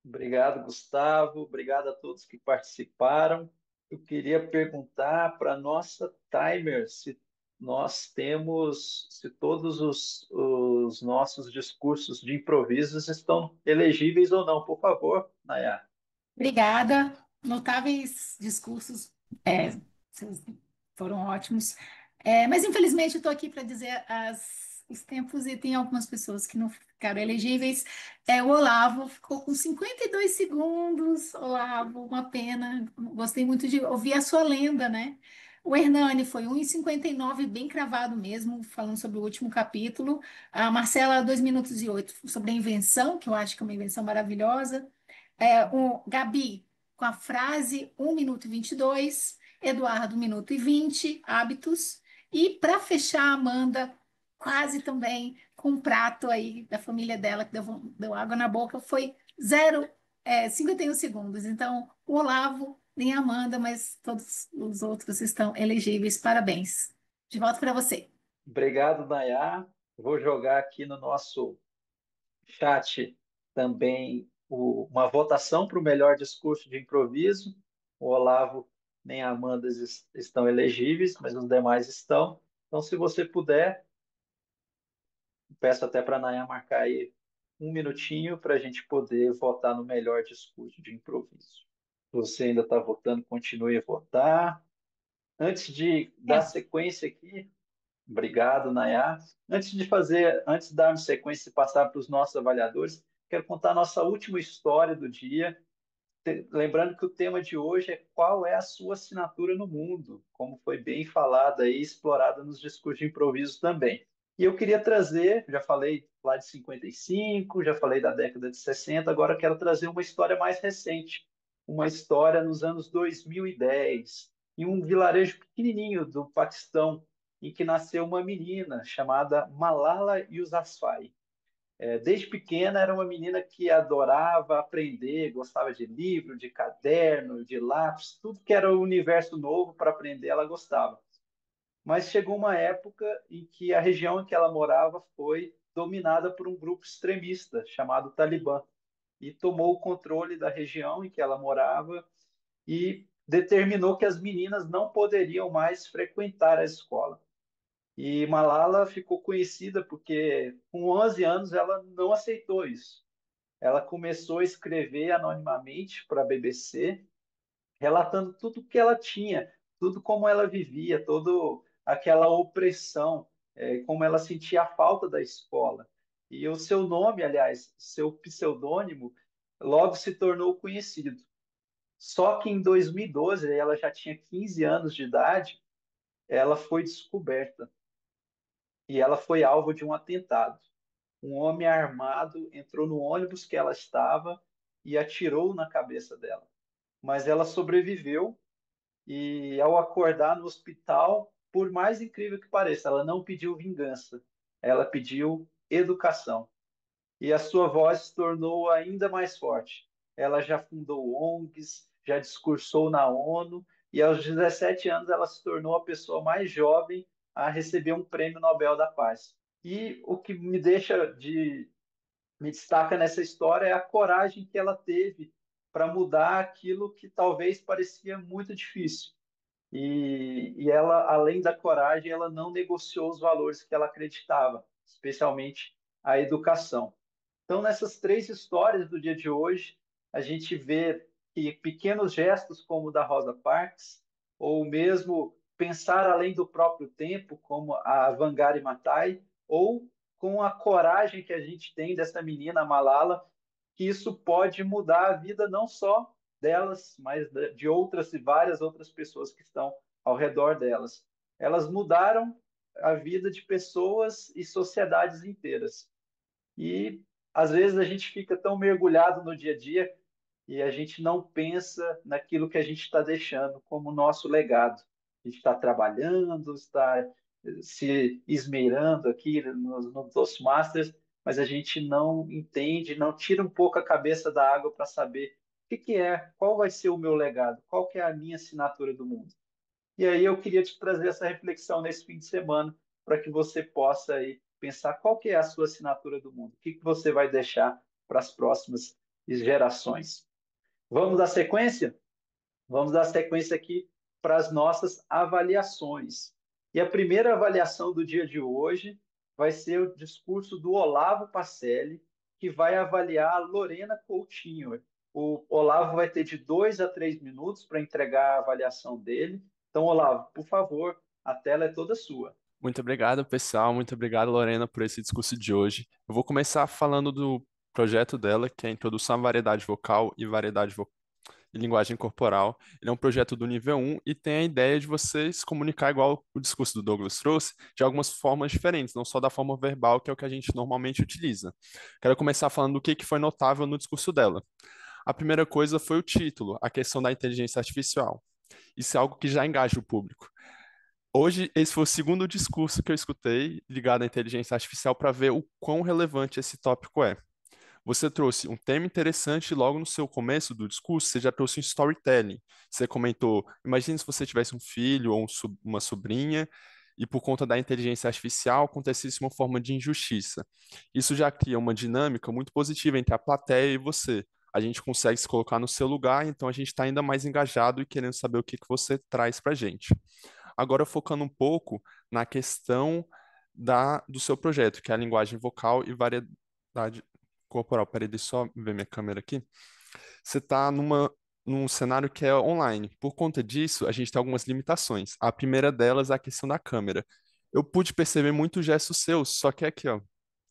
Obrigado, Gustavo. Obrigado a todos que participaram. Eu queria perguntar para a nossa timer se nós temos, se todos os nossos discursos de improvisos estão elegíveis ou não. Por favor, Nayá. Obrigada. Notáveis discursos, seus foram ótimos. Mas infelizmente eu estou aqui para dizer os tempos e tem algumas pessoas que não ficaram elegíveis. O Olavo ficou com 52 segundos. Olavo, uma pena. Gostei muito de ouvir a sua lenda, né? O Hernani foi 1:59, bem cravado mesmo, falando sobre o último capítulo. A Marcela, 2 minutos e 8, sobre a invenção, que eu acho que é uma invenção maravilhosa. O Gabi, com a frase 1 minuto e 22, Eduardo, 1 minuto e 20, hábitos. E para fechar, a Amanda, quase também, com um prato aí da família dela, que deu água na boca, foi 51 segundos. Então, o Olavo, nem a Amanda, mas todos os outros estão elegíveis. Parabéns. De volta para você. Obrigado, Nayá. Vou jogar aqui no nosso chat também uma votação para o melhor discurso de improviso. O Olavo nem a Amanda estão elegíveis, mas os demais estão. Então, se você puder, peço até para a Nayá marcar aí um minutinho para a gente poder votar no melhor discurso de improviso. Se você ainda está votando, continue a votar. Antes de dar sequência aqui, obrigado, Nayá. Antes de darmos sequência e passar para os nossos avaliadores, quero contar a nossa última história do dia. Lembrando que o tema de hoje é qual é a sua assinatura no mundo, como foi bem falado aí, explorado nos discursos de improviso também. E eu queria trazer, já falei lá de 55, já falei da década de 60, agora quero trazer uma história mais recente, uma história nos anos 2010, em um vilarejo pequenininho do Paquistão, em que nasceu uma menina chamada Malala Yousafzai. Desde pequena era uma menina que adorava aprender, gostava de livro, de caderno, de lápis, tudo que era o universo novo para aprender ela gostava. Mas chegou uma época em que a região em que ela morava foi dominada por um grupo extremista chamado Talibã e tomou o controle da região em que ela morava e determinou que as meninas não poderiam mais frequentar a escola. E Malala ficou conhecida porque, com 11 anos, ela não aceitou isso. Ela começou a escrever anonimamente para a BBC, relatando tudo o que ela tinha, tudo como ela vivia, toda aquela opressão, como ela sentia a falta da escola. E o seu nome, aliás, seu pseudônimo, logo se tornou conhecido. Só que em 2012, ela já tinha 15 anos de idade, ela foi descoberta e ela foi alvo de um atentado. Um homem armado entrou no ônibus que ela estava e atirou na cabeça dela. Mas ela sobreviveu e, ao acordar no hospital, por mais incrível que pareça, ela não pediu vingança, ela pediu educação. E a sua voz se tornou ainda mais forte. Ela já fundou ONGs, já discursou na ONU, e aos 17 anos ela se tornou a pessoa mais jovem a receber um prêmio Nobel da Paz. E o que me destaca nessa história é a coragem que ela teve para mudar aquilo que talvez parecia muito difícil. E ela, além da coragem, ela não negociou os valores que ela acreditava, especialmente a educação. Então, nessas três histórias do dia de hoje, a gente vê que pequenos gestos como o da Rosa Parks, ou mesmo pensar além do próprio tempo, como a Wangari Maathai, ou com a coragem que a gente tem dessa menina Malala, que isso pode mudar a vida não só delas, mas de outras e várias outras pessoas que estão ao redor delas. Elas mudaram a vida de pessoas e sociedades inteiras. E às vezes a gente fica tão mergulhado no dia a dia e a gente não pensa naquilo que a gente está deixando como nosso legado. A gente está trabalhando, está se esmerando aqui no Toastmasters, mas a gente não entende, não tira um pouco a cabeça da água para saber o que é, qual vai ser o meu legado, qual que é a minha assinatura do mundo. E aí eu queria te trazer essa reflexão nesse fim de semana para que você possa aí pensar qual que é a sua assinatura do mundo, o que que você vai deixar para as próximas gerações. Vamos dar sequência? Vamos dar sequência aqui para as nossas avaliações. E a primeira avaliação do dia de hoje vai ser o discurso do Olavo Pacelli, que vai avaliar a Lorena Coutinho. O Olavo vai ter de 2 a 3 minutos para entregar a avaliação dele. Então, Olavo, por favor, a tela é toda sua. Muito obrigado, pessoal. Muito obrigado, Lorena, por esse discurso de hoje. Eu vou começar falando do projeto dela, que é a Introdução à Variedade Vocal e e Linguagem Corporal. Ele é um projeto do nível 1 e tem a ideia de você se comunicar igual o discurso do Douglas trouxe, de algumas formas diferentes, não só da forma verbal, que é o que a gente normalmente utiliza. Quero começar falando do que foi notável no discurso dela. A primeira coisa foi o título, a questão da inteligência artificial. Isso é algo que já engaja o público. Hoje, esse foi o segundo discurso que eu escutei ligado à inteligência artificial para ver o quão relevante esse tópico é. Você trouxe um tema interessante logo no seu começo do discurso, você já trouxe um storytelling. Você comentou, imagine se você tivesse um filho ou uma sobrinha e por conta da inteligência artificial acontecesse uma forma de injustiça. Isso já cria uma dinâmica muito positiva entre a plateia e você. A gente consegue se colocar no seu lugar, então a gente está ainda mais engajado e querendo saber o que você traz para a gente. Agora, focando um pouco na questão do seu projeto, que é a linguagem vocal e variedade corporal. Peraí, deixa eu só ver minha câmera aqui. Você está num cenário que é online. Por conta disso, a gente tem algumas limitações. A primeira delas é a questão da câmera. Eu pude perceber muitos gestos seus, só que é aqui, ó,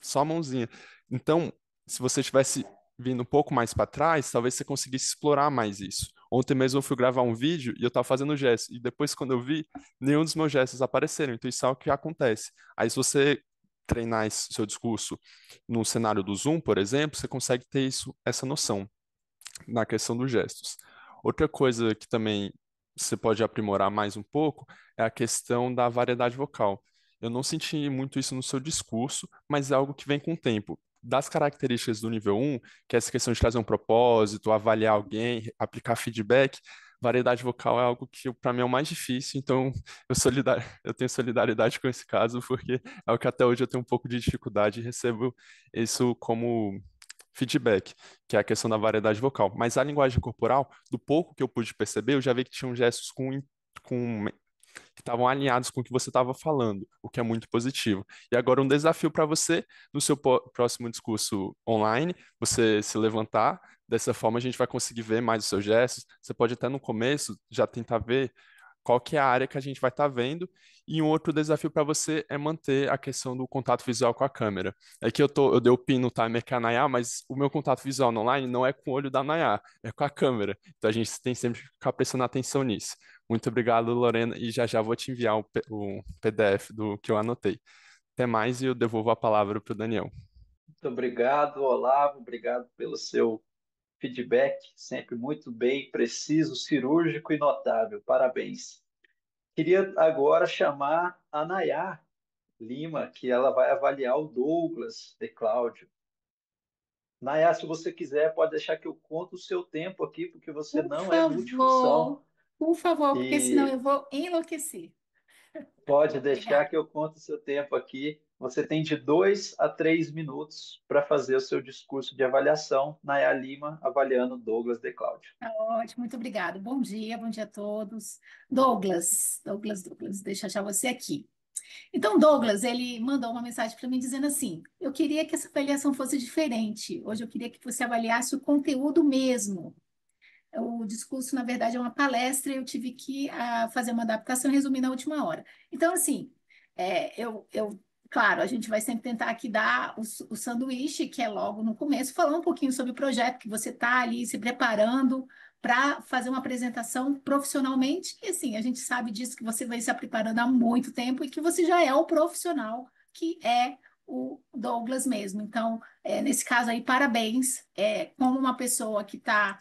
só a mãozinha. Então, se você tivesse vindo um pouco mais para trás, talvez você conseguisse explorar mais isso. Ontem mesmo eu fui gravar um vídeo e eu estava fazendo gesto, e depois, quando eu vi, nenhum dos meus gestos apareceram. Então, isso é o que acontece. Aí, se você treinar esse seu discurso no cenário do Zoom, por exemplo, você consegue ter essa noção na questão dos gestos. Outra coisa que também você pode aprimorar mais um pouco é a questão da variedade vocal. Eu não senti muito isso no seu discurso, mas é algo que vem com o tempo. Das características do nível 1, que é essa questão de trazer um propósito, avaliar alguém, aplicar feedback, variedade vocal é algo que para mim é o mais difícil, então eu tenho solidariedade com esse caso, porque é o que até hoje eu tenho um pouco de dificuldade e recebo isso como feedback, que é a questão da variedade vocal. Mas a linguagem corporal, do pouco que eu pude perceber, eu já vi que tinham gestos que estavam alinhados com o que você estava falando, o que é muito positivo. E agora um desafio para você, no seu próximo discurso online, você se levantar, dessa forma a gente vai conseguir ver mais os seus gestos. Você pode até no começo já tentar ver qual que é a área que a gente vai estar vendo. E um outro desafio para você é manter a questão do contato visual com a câmera. É que eu dei o pin no timer com a Nayá, mas o meu contato visual no online não é com o olho da Nayá, é com a câmera. Então a gente tem sempre que ficar prestando atenção nisso. Muito obrigado, Lorena, e já já vou te enviar o PDF do que eu anotei. Até mais e eu devolvo a palavra para o Daniel. Muito obrigado, Olavo, obrigado pelo seu feedback, sempre muito bem, preciso, cirúrgico e notável. Parabéns. Queria agora chamar a Nayá Lima, que ela vai avaliar o Douglas de Cláudio. Nayá, se você quiser, pode deixar que eu conto o seu tempo aqui, porque você não é multifunção. Por favor, porque senão E eu vou enlouquecer. pode deixar Obrigada. que eu conto o seu tempo aqui. Você tem de 2 a 3 minutos para fazer o seu discurso de avaliação. Nayá Lima avaliando Douglas de Cláudio. Tá ótimo, muito obrigada. Bom dia a todos. Douglas, deixa eu achar você aqui. Então, Douglas, ele mandou uma mensagem para mim dizendo assim: eu queria que essa avaliação fosse diferente. Hoje eu queria que você avaliasse o conteúdo mesmo. O discurso, na verdade, é uma palestra e eu tive que fazer uma adaptação e resumir na última hora. Então, assim, claro, a gente vai sempre tentar aqui dar o sanduíche, que é logo no começo, falar um pouquinho sobre o projeto que você está ali se preparando para fazer uma apresentação profissionalmente. E, assim, a gente sabe disso, que você vai se preparando há muito tempo e que você já é o profissional que é o Douglas mesmo. Então, nesse caso aí, parabéns. Como uma pessoa que está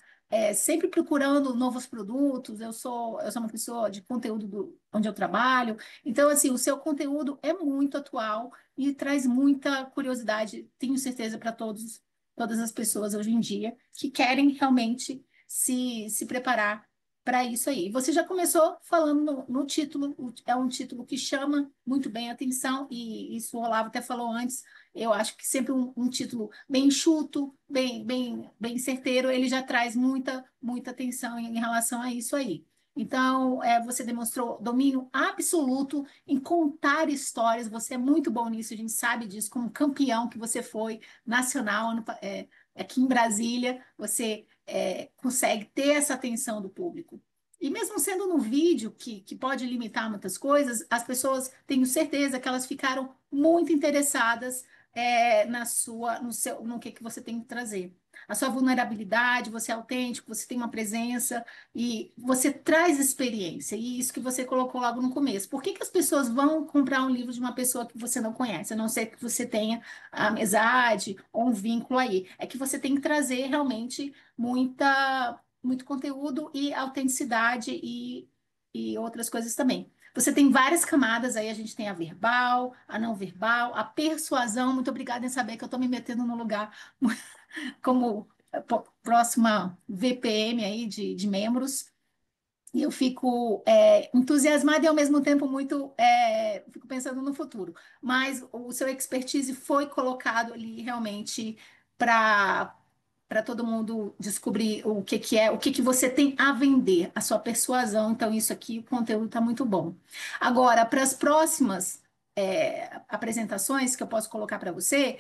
sempre procurando novos produtos. Eu sou uma pessoa de conteúdo onde eu trabalho. Então, assim, o seu conteúdo é muito atual e traz muita curiosidade, tenho certeza, para todas as pessoas hoje em dia que querem realmente se preparar para isso aí. Você já começou falando no título, é um título que chama muito bem a atenção, e isso o Olavo até falou antes. Eu acho que sempre um título bem enxuto, bem certeiro, ele já traz muita atenção em relação a isso aí. Então, você demonstrou domínio absoluto em contar histórias, você é muito bom nisso, a gente sabe disso, como campeão que você foi nacional aqui em Brasília, você consegue ter essa atenção do público. E mesmo sendo no vídeo, que pode limitar muitas coisas, as pessoas, tenho certeza que elas ficaram muito interessadas no que você tem que trazer. A sua vulnerabilidade, você é autêntico, você tem uma presença e você traz experiência. E isso que você colocou logo no começo. Por que as pessoas vão comprar um livro de uma pessoa que você não conhece, a não ser que você tenha amizade ou um vínculo aí? É que você tem que trazer realmente muito conteúdo e autenticidade e outras coisas também. Você tem várias camadas aí, a gente tem a verbal, a não verbal, a persuasão. Muito obrigada em saber que eu estou me metendo no lugar como próxima VPM aí de membros. E eu fico entusiasmada e ao mesmo tempo fico pensando no futuro. Mas o seu expertise foi colocado ali realmente para todo mundo descobrir o que que você tem a vender, a sua persuasão. Então, isso aqui, o conteúdo está muito bom. Agora, para as próximas apresentações que eu posso colocar para você,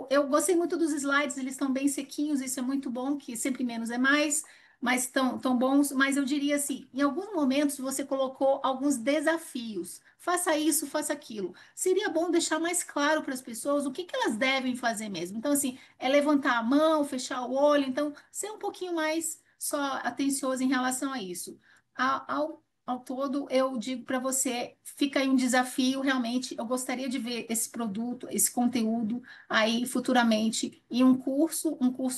eu gostei muito dos slides, eles estão bem sequinhos, isso é muito bom, que sempre menos é mais, mas tão bons. Mas eu diria assim, em alguns momentos você colocou alguns desafios. Faça isso, faça aquilo. Seria bom deixar mais claro para as pessoas o que que elas devem fazer mesmo. Então, assim, levantar a mão, fechar o olho. Então, ser um pouquinho mais só atencioso em relação a isso. Ao todo, eu digo para você, fica aí um desafio, realmente. Eu gostaria de ver esse produto, esse conteúdo aí futuramente em um curso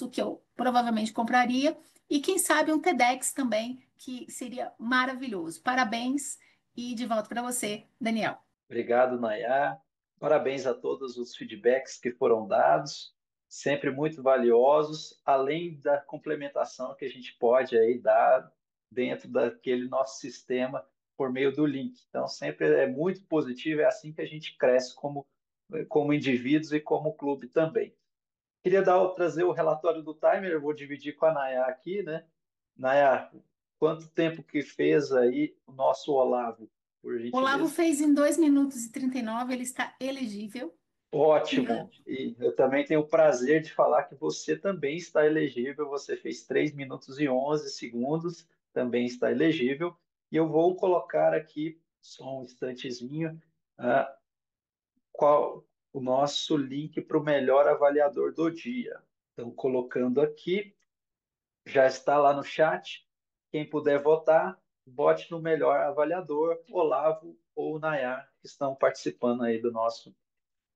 que eu provavelmente compraria, e quem sabe um TEDx também, que seria maravilhoso. Parabéns e de volta para você, Daniel. Obrigado, Nayá. Parabéns a todos os feedbacks que foram dados, sempre muito valiosos, além da complementação que a gente pode aí dar dentro daquele nosso sistema por meio do link. Então, sempre é muito positivo, é assim que a gente cresce como indivíduos e como clube também. Queria trazer o relatório do timer, eu vou dividir com a Nayá aqui, né? Nayá, quanto tempo que fez aí o nosso Olavo, por Olavo gentileza? fez em 2 minutos e 39, ele está elegível. Ótimo. E eu também tenho o prazer de falar que você também está elegível. Você fez 3 minutos e 11 segundos, também está elegível. E eu vou colocar aqui, só um instantezinho, ah, qual o nosso link para o melhor avaliador do dia. Então, colocando aqui, já está lá no chat. Quem puder votar, vote no melhor avaliador, Olavo ou Nayar, que estão participando aí da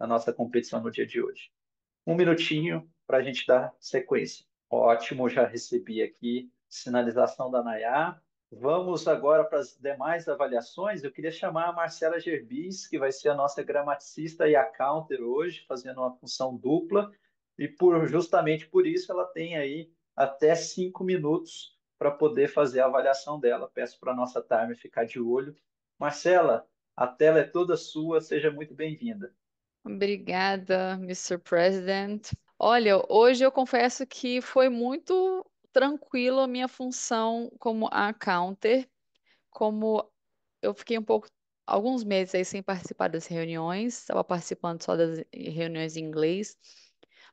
nossa competição no dia de hoje. Um minutinho para a gente dar sequência. Ótimo, já recebi aqui sinalização da Nayar. Vamos agora para as demais avaliações. Eu queria chamar a Marcela Gerbis, que vai ser a nossa gramaticista e accounter hoje, fazendo uma função dupla. E justamente por isso ela tem aí até 5 minutos para poder fazer a avaliação dela. Peço para a nossa timer ficar de olho. Marcela, a tela é toda sua, seja muito bem-vinda. Obrigada, Mr. President. Olha, hoje eu confesso que foi muito tranquilo a minha função como accounter, como eu fiquei alguns meses aí sem participar das reuniões, estava participando só das reuniões em inglês,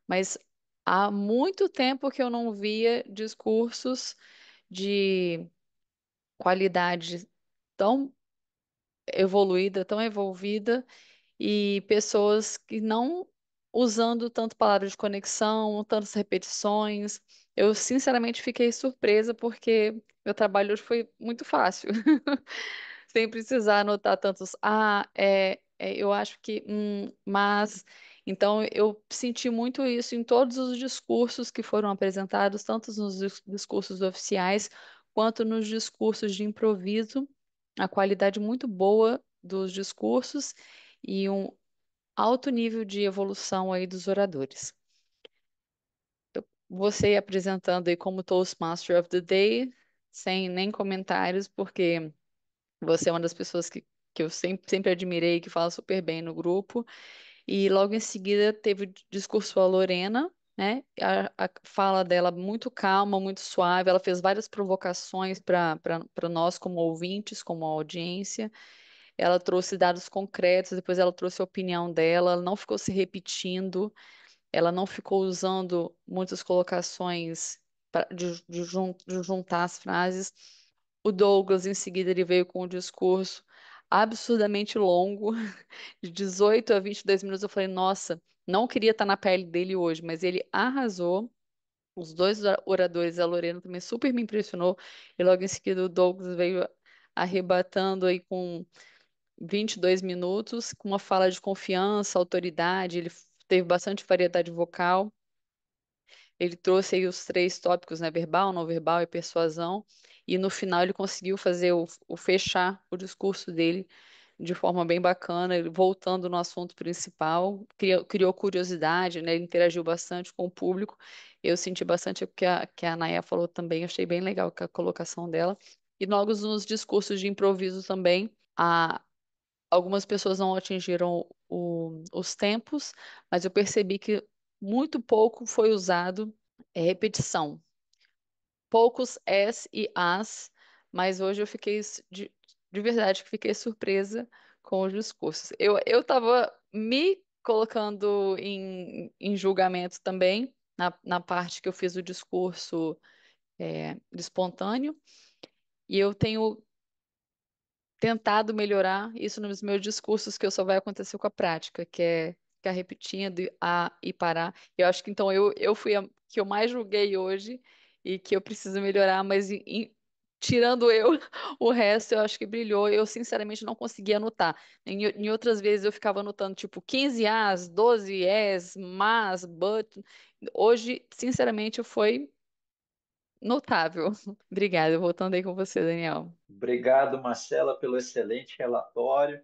mas há muito tempo que eu não via discursos de qualidade tão evoluída, tão envolvida e pessoas que não usando tanto palavras de conexão, tantas repetições. Eu sinceramente fiquei surpresa porque meu trabalho hoje foi muito fácil, sem precisar anotar tantos eu acho que, mas. Então, eu senti muito isso em todos os discursos que foram apresentados, tanto nos discursos oficiais quanto nos discursos de improviso, a qualidade muito boa dos discursos e um alto nível de evolução aí dos oradores. Você apresentando aí como Toastmaster of the Day, sem nem comentários, porque você é uma das pessoas que eu sempre admirei, que fala super bem no grupo. E logo em seguida teve o discurso a Lorena, né? A fala dela muito calma, muito suave. Ela fez várias provocações para nós, como ouvintes, como audiência. Ela trouxe dados concretos, depois ela trouxe a opinião dela, ela não ficou se repetindo, ela não ficou usando muitas colocações de juntar as frases. O Douglas, em seguida, ele veio com um discurso absurdamente longo, de 18 a 22 minutos. Eu falei, nossa, não queria estar na pele dele hoje, mas ele arrasou. Os dois oradores, a Lorena também super me impressionou. E logo em seguida o Douglas veio arrebatando aí com 22 minutos, com uma fala de confiança, autoridade. Ele teve bastante variedade vocal. Ele trouxe aí os três tópicos, né? Verbal, não verbal e persuasão. E no final ele conseguiu fazer o fechar o discurso dele de forma bem bacana, ele voltando no assunto principal, criou curiosidade, né? Ele interagiu bastante com o público. Eu senti bastante o que a Naya falou também, achei bem legal a colocação dela. E logo nos discursos de improviso também, algumas pessoas não atingiram os tempos, mas eu percebi que muito pouco foi usado repetição. Poucos s e as, mas hoje eu fiquei de verdade que fiquei surpresa com os discursos. Eu estava me colocando em julgamento também na parte que eu fiz o discurso de espontâneo, e eu tenho tentado melhorar isso nos meus discursos, que só vai acontecer com a prática, que é ficar repetindo e parar. Eu acho que então eu fui a que eu mais julguei hoje e que eu preciso melhorar, mas tirando eu, o resto eu acho que brilhou. Eu sinceramente não conseguia anotar. Em outras vezes eu ficava anotando tipo 15 as, 12 es, mas, but. Hoje, sinceramente, foi notável. Obrigada. Voltando aí com você, Daniel. Obrigado, Marcela, pelo excelente relatório.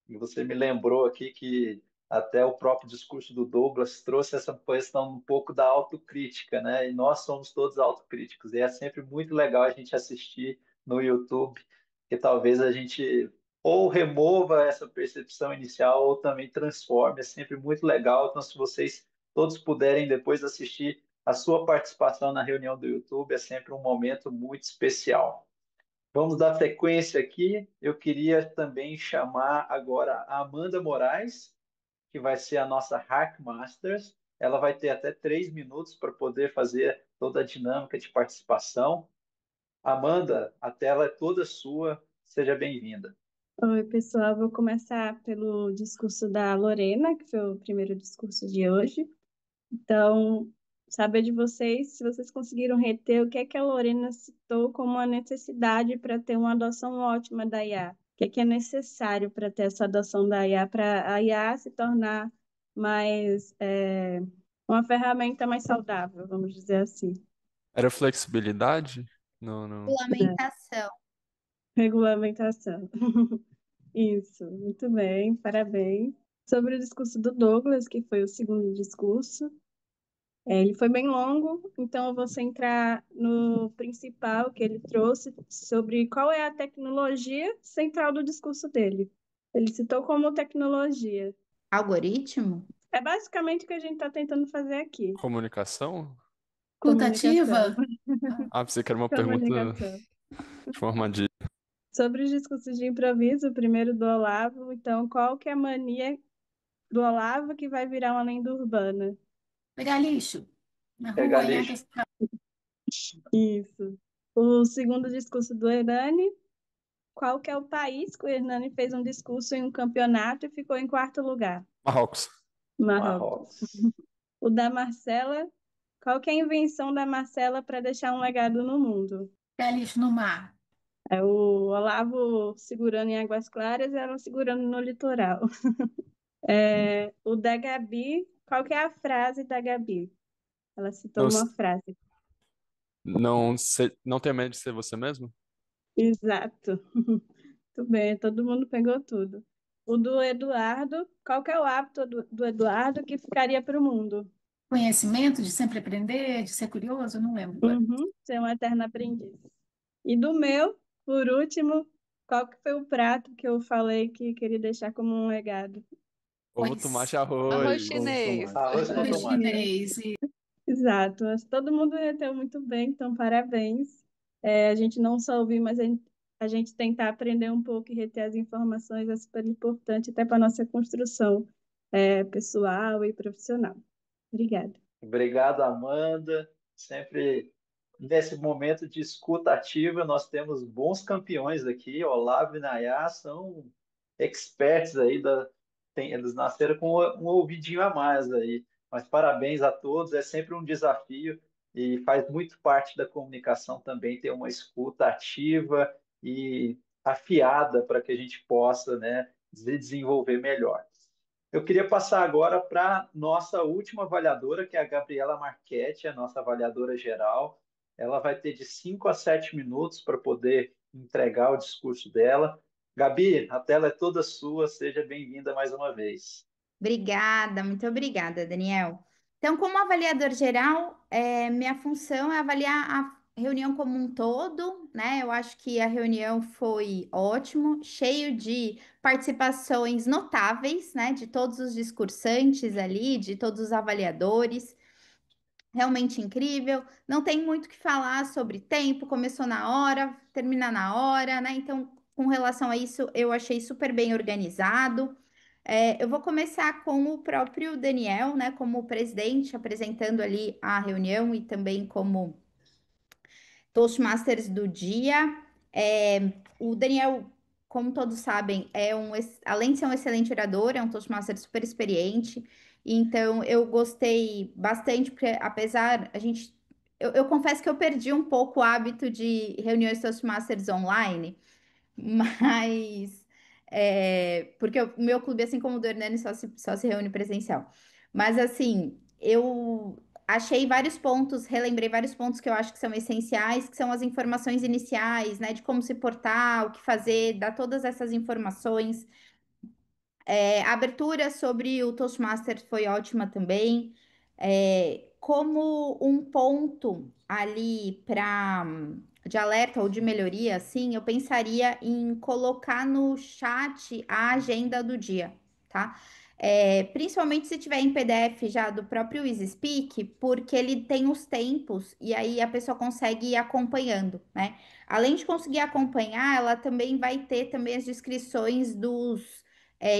E você me lembrou aqui que até o próprio discurso do Douglas trouxe essa questão um pouco da autocrítica, né? E nós somos todos autocríticos. E é sempre muito legal a gente assistir no YouTube, que talvez a gente ou remova essa percepção inicial ou também transforme. É sempre muito legal. Então, se vocês todos puderem depois assistir a sua participação na reunião do YouTube, é sempre um momento muito especial. Vamos dar sequência aqui. Eu queria também chamar agora a Amanda Moraes, que vai ser a nossa Hackmasters. Ela vai ter até 3 minutos para poder fazer toda a dinâmica de participação. Amanda, a tela é toda sua. Seja bem-vinda. Oi, pessoal. Vou começar pelo discurso da Lorena, que foi o primeiro discurso de hoje. Então, saber de vocês, se vocês conseguiram reter o que é que a Lorena citou como uma necessidade para ter uma adoção ótima da IA. O que é necessário para ter essa adoção da IA, para a IA se tornar mais uma ferramenta mais saudável, vamos dizer assim. Era flexibilidade? Não, não. Regulamentação. Regulamentação. Isso, muito bem, parabéns. Sobre o discurso do Douglas, que foi o segundo discurso, ele foi bem longo, então eu vou centrar no principal que ele trouxe sobre qual é a tecnologia central do discurso dele. Ele citou como tecnologia. Algoritmo? É basicamente o que a gente está tentando fazer aqui. Comunicação? Comunicação. Escutativa? Ah, pensei que era uma pergunta Comunicação. de forma de. Sobre os discursos de improviso, o primeiro do Olavo, então, qual que é a mania do Olavo que vai virar uma lenda urbana? Pegar lixo na Pegar rua, em lixo. altas. Isso. O segundo discurso do Hernani, qual que é o país que o Hernani fez um discurso em um campeonato e ficou em quarto lugar? Marrocos. Marrocos. Marrocos. O da Marcela, qual que é a invenção da Marcela para deixar um legado no mundo? Pegar lixo no mar. É o Olavo segurando em Águas Claras e ela segurando no litoral. O da Gabi, qual que é a frase da Gabi? Ela citou Não, uma frase. não tenha medo de ser você mesmo? Exato. Muito bem, todo mundo pegou tudo. O do Eduardo, qual que é o hábito do Eduardo que ficaria para o mundo? Conhecimento, de sempre aprender, de ser curioso, eu não lembro agora. Ser um eterno aprendiz. E do meu, por último, qual que foi o prato que eu falei que queria deixar como um legado? Ovo, tomate, Arroz arroz. chinês. Arroz com Arroz tomate. chinês. Exato, mas todo mundo reteu muito bem, então parabéns. A gente não só ouvir, mas a gente tentar aprender um pouco e reter as informações é super importante até para a nossa construção pessoal e profissional. Obrigada. Obrigado, Amanda. Sempre nesse momento de escuta ativa, nós temos bons campeões aqui. Olavo e Nayá são experts aí eles nasceram com um ouvidinho a mais aí. Mas parabéns a todos, é sempre um desafio e faz muito parte da comunicação também ter uma escuta ativa e afiada para que a gente possa, né, se desenvolver melhor. Eu queria passar agora para nossa última avaliadora, que é a Gabriela Marchetti, a nossa avaliadora geral. Ela vai ter de 5 a 7 minutos para poder entregar o discurso dela. Gabi, a tela é toda sua, seja bem-vinda mais uma vez. Obrigada, muito obrigada, Daniel. Então, como avaliador geral, minha função é avaliar a reunião como um todo, né? Eu acho que a reunião foi ótimo, cheio de participações notáveis, né? De todos os discursantes ali, de todos os avaliadores. Realmente incrível. Não tem muito o que falar sobre tempo, começou na hora, termina na hora, né? Então, com relação a isso, eu achei super bem organizado. Eu vou começar com o próprio Daniel, né, como presidente, apresentando ali a reunião e também como Toastmasters do dia. O Daniel, como todos sabem, além de ser um excelente orador, é um Toastmaster super experiente. Então, eu gostei bastante, porque apesar, eu confesso que eu perdi um pouco o hábito de reuniões Toastmasters online, mas porque o meu clube, assim como o do Hernani, só se reúne presencial. Mas assim, eu achei vários pontos, relembrei vários pontos que eu acho que são essenciais, que são as informações iniciais, né? De como se portar, o que fazer, dar todas essas informações. A abertura sobre o Toastmaster foi ótima também. Como um ponto ali de alerta ou de melhoria, assim, eu pensaria em colocar no chat a agenda do dia, tá? Principalmente se tiver em PDF já do próprio EasySpeak, porque ele tem os tempos e aí a pessoa consegue ir acompanhando, né? Além de conseguir acompanhar, ela também vai ter também as descrições dos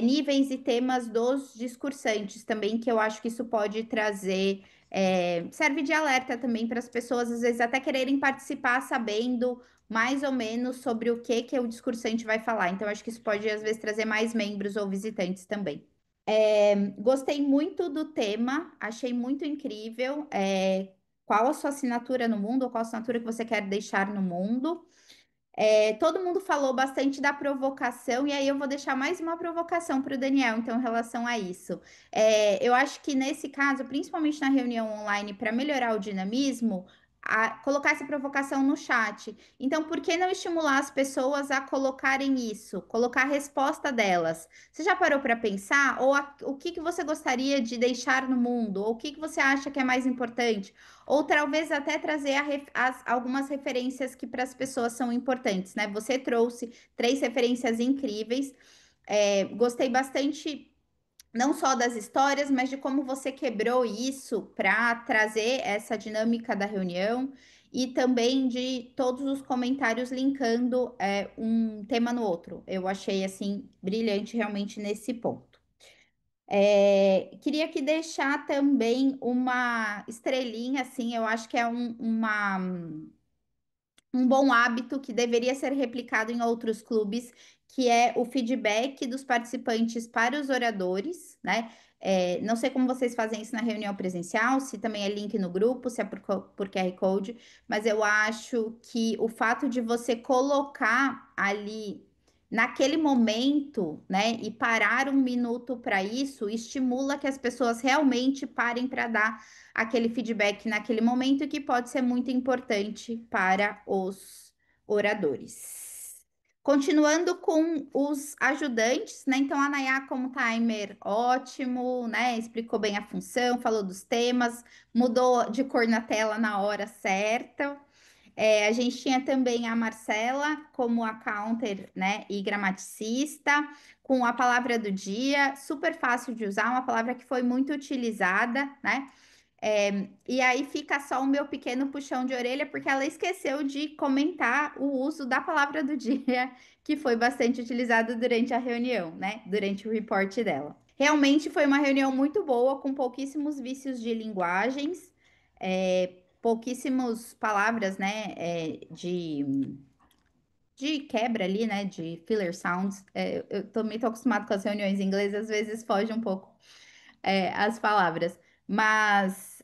níveis e temas dos discursantes também, que eu acho que isso pode trazer, serve de alerta também para as pessoas, às vezes até quererem participar sabendo mais ou menos sobre o que o discursante vai falar. Então, acho que isso pode, às vezes, trazer mais membros ou visitantes também. Gostei muito do tema, achei muito incrível. Qual a sua assinatura no mundo, ou qual a assinatura que você quer deixar no mundo? Todo mundo falou bastante da provocação, e aí eu vou deixar mais uma provocação para o Daniel, então, em relação a isso. Eu acho que nesse caso, principalmente na reunião online, para melhorar o dinamismo, colocar essa provocação no chat. Então, por que não estimular as pessoas a colocarem isso, colocar a resposta delas? Você já parou para pensar? Ou o que que você gostaria de deixar no mundo? Ou o que que você acha que é mais importante? Ou talvez até trazer algumas referências que para as pessoas são importantes, né? Você trouxe 3 referências incríveis. Gostei bastante, não só das histórias, mas de como você quebrou isso para trazer essa dinâmica da reunião e também de todos os comentários linkando um tema no outro. Eu achei assim brilhante realmente nesse ponto. Queria aqui deixar também uma estrelinha, assim, eu acho que é um bom hábito que deveria ser replicado em outros clubes, que é o feedback dos participantes para os oradores, né? Não sei como vocês fazem isso na reunião presencial, se também é link no grupo, se é por QR Code, mas eu acho que o fato de você colocar ali naquele momento, né, e parar um minuto para isso, estimula que as pessoas realmente parem para dar aquele feedback naquele momento, que pode ser muito importante para os oradores. Continuando com os ajudantes, né? Então, a Nayá, como timer, ótimo, né? Explicou bem a função, falou dos temas, mudou de cor na tela na hora certa. A gente tinha também a Marcela como a counter, né, e gramaticista, com a palavra do dia, super fácil de usar, uma palavra que foi muito utilizada, né? E aí fica só o meu pequeno puxão de orelha, porque ela esqueceu de comentar o uso da palavra do dia, que foi bastante utilizado durante a reunião, né? Durante o report dela. Realmente foi uma reunião muito boa, com pouquíssimos vícios de linguagens, pouquíssimas palavras, né? De quebra ali, né? De filler sounds. Eu também tô acostumado com as reuniões em inglês, às vezes foge um pouco as palavras. Mas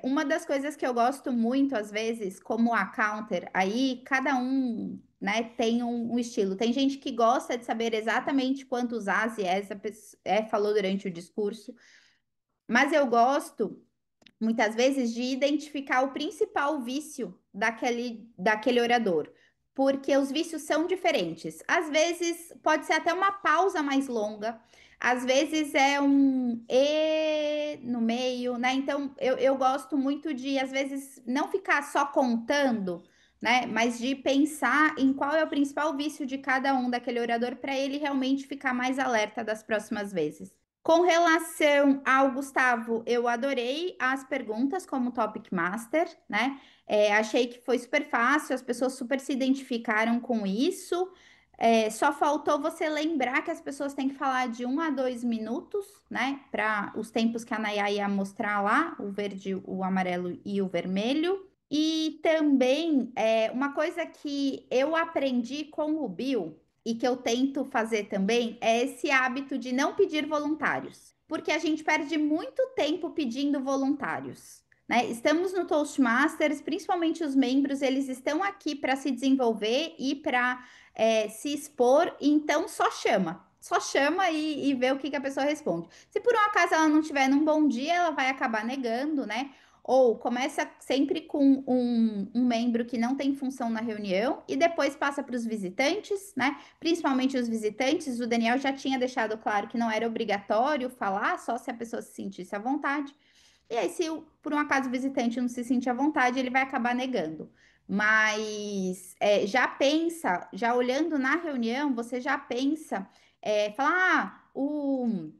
uma das coisas que eu gosto muito, às vezes, como a counter, aí cada um, né, tem um estilo. Tem gente que gosta de saber exatamente quantos as e essa falou durante o discurso, mas eu gosto muitas vezes de identificar o principal vício daquele orador, porque os vícios são diferentes. Às vezes pode ser até uma pausa mais longa, às vezes é um e no meio, né? Então eu gosto muito de, às vezes, não ficar só contando, né? Mas de pensar em qual é o principal vício de cada um daquele orador para ele realmente ficar mais alerta das próximas vezes. Com relação ao Gustavo, eu adorei as perguntas como Topic Master, né? Achei que foi super fácil, as pessoas super se identificaram com isso. Só faltou você lembrar que as pessoas têm que falar de 1 a 2 minutos, né? Para os tempos que a Nayá ia mostrar lá, o verde, o amarelo e o vermelho. E também, uma coisa que eu aprendi com o Bill e que eu tento fazer também é esse hábito de não pedir voluntários, porque a gente perde muito tempo pedindo voluntários, né? Estamos no Toastmasters, principalmente os membros, eles estão aqui para se desenvolver e para se expor, então só chama e vê o que a pessoa responde. Se por um acaso ela não tiver num bom dia, ela vai acabar negando, né? Ou começa sempre com um membro que não tem função na reunião e depois passa para os visitantes, né? Principalmente os visitantes. O Daniel já tinha deixado claro que não era obrigatório falar, só se a pessoa se sentisse à vontade. E aí, se por um acaso o visitante não se sentir à vontade, ele vai acabar negando. Mas já pensa, já olhando na reunião, você já pensa, falar, o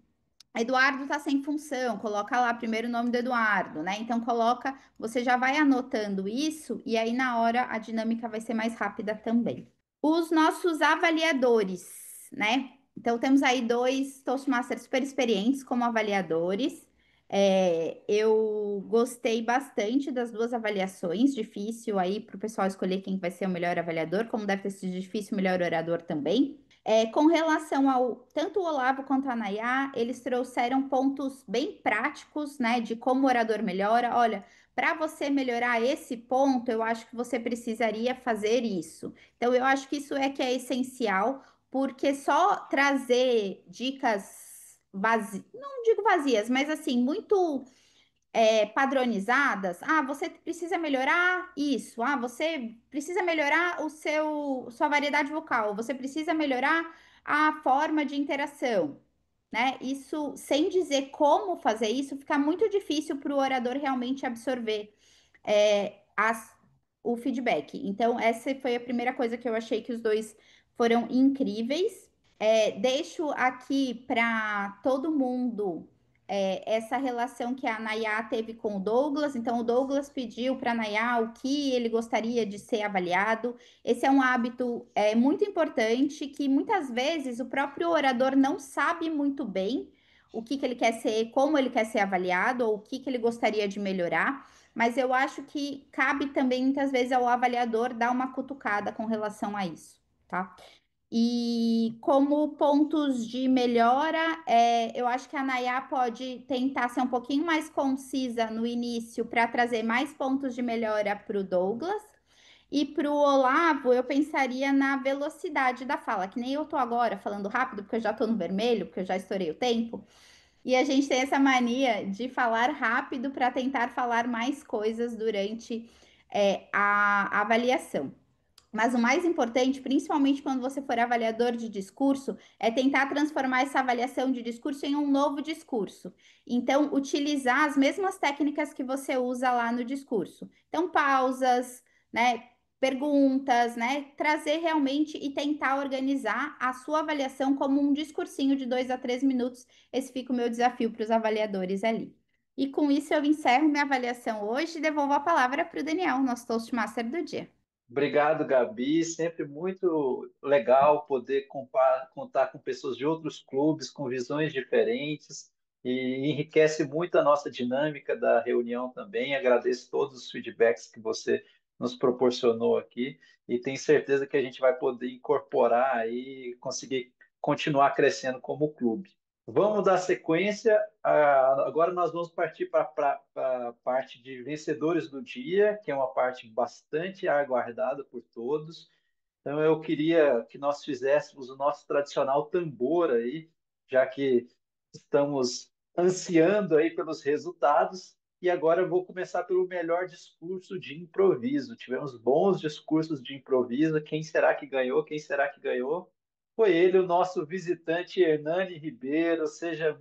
Eduardo tá sem função, coloca lá primeiro o nome do Eduardo, né? Então coloca, você já vai anotando isso e aí na hora a dinâmica vai ser mais rápida também. Os nossos avaliadores, né? Então temos aí 2 Toastmasters super experientes como avaliadores. Eu gostei bastante das 2 avaliações, difícil aí para o pessoal escolher quem vai ser o melhor avaliador, como deve ter sido difícil o melhor orador também. Com relação ao tanto o Olavo quanto a Nayá, eles trouxeram pontos bem práticos, né, de como o orador melhora. Olha, para você melhorar esse ponto, eu acho que você precisaria fazer isso. Então, eu acho que isso é que é essencial, porque só trazer dicas vazias, não digo vazias, mas assim, muito padronizadas. Ah, você precisa melhorar isso. Ah, você precisa melhorar sua variedade vocal. Você precisa melhorar a forma de interação, né? Isso, sem dizer como fazer isso, fica muito difícil para o orador realmente absorver o feedback. Então, essa foi a primeira coisa que eu achei que os dois foram incríveis. Deixo aqui para todo mundo essa relação que a Nayá teve com o Douglas. Então, o Douglas pediu para a Nayá o que ele gostaria de ser avaliado. Esse é um hábito muito importante que muitas vezes o próprio orador não sabe muito bem o que ele quer ser, como ele quer ser avaliado, ou o que ele gostaria de melhorar. Mas eu acho que cabe também muitas vezes ao avaliador dar uma cutucada com relação a isso, tá? E como pontos de melhora, eu acho que a Nayá pode tentar ser um pouquinho mais concisa no início para trazer mais pontos de melhora para o Douglas. E para o Olavo, eu pensaria na velocidade da fala, que nem eu tô agora falando rápido, porque eu já tô no vermelho, porque eu já estourei o tempo. E a gente tem essa mania de falar rápido para tentar falar mais coisas durante a avaliação. Mas o mais importante, principalmente quando você for avaliador de discurso, é tentar transformar essa avaliação de discurso em um novo discurso. Então, utilizar as mesmas técnicas que você usa lá no discurso. Então, pausas, né? Perguntas, né? Trazer realmente e tentar organizar a sua avaliação como um discursinho de 2 a 3 minutos. Esse fica o meu desafio para os avaliadores ali. E com isso eu encerro minha avaliação hoje e devolvo a palavra para o Daniel, nosso Toastmaster do dia. Obrigado, Gabi. Sempre muito legal poder contar com pessoas de outros clubes, com visões diferentes, e enriquece muito a nossa dinâmica da reunião também. Agradeço todos os feedbacks que você nos proporcionou aqui, e tenho certeza que a gente vai poder incorporar e conseguir continuar crescendo como clube. Vamos dar sequência. Agora nós vamos partir para a parte de vencedores do dia, que é uma parte bastante aguardada por todos. Então eu queria que nós fizéssemos o nosso tradicional tambor aí, já que estamos ansiando aí pelos resultados. E agora eu vou começar pelo melhor discurso de improviso. Tivemos bons discursos de improviso. Quem será que ganhou? Quem será que ganhou? Foi ele, o nosso visitante Hernani Ribeiro. Seja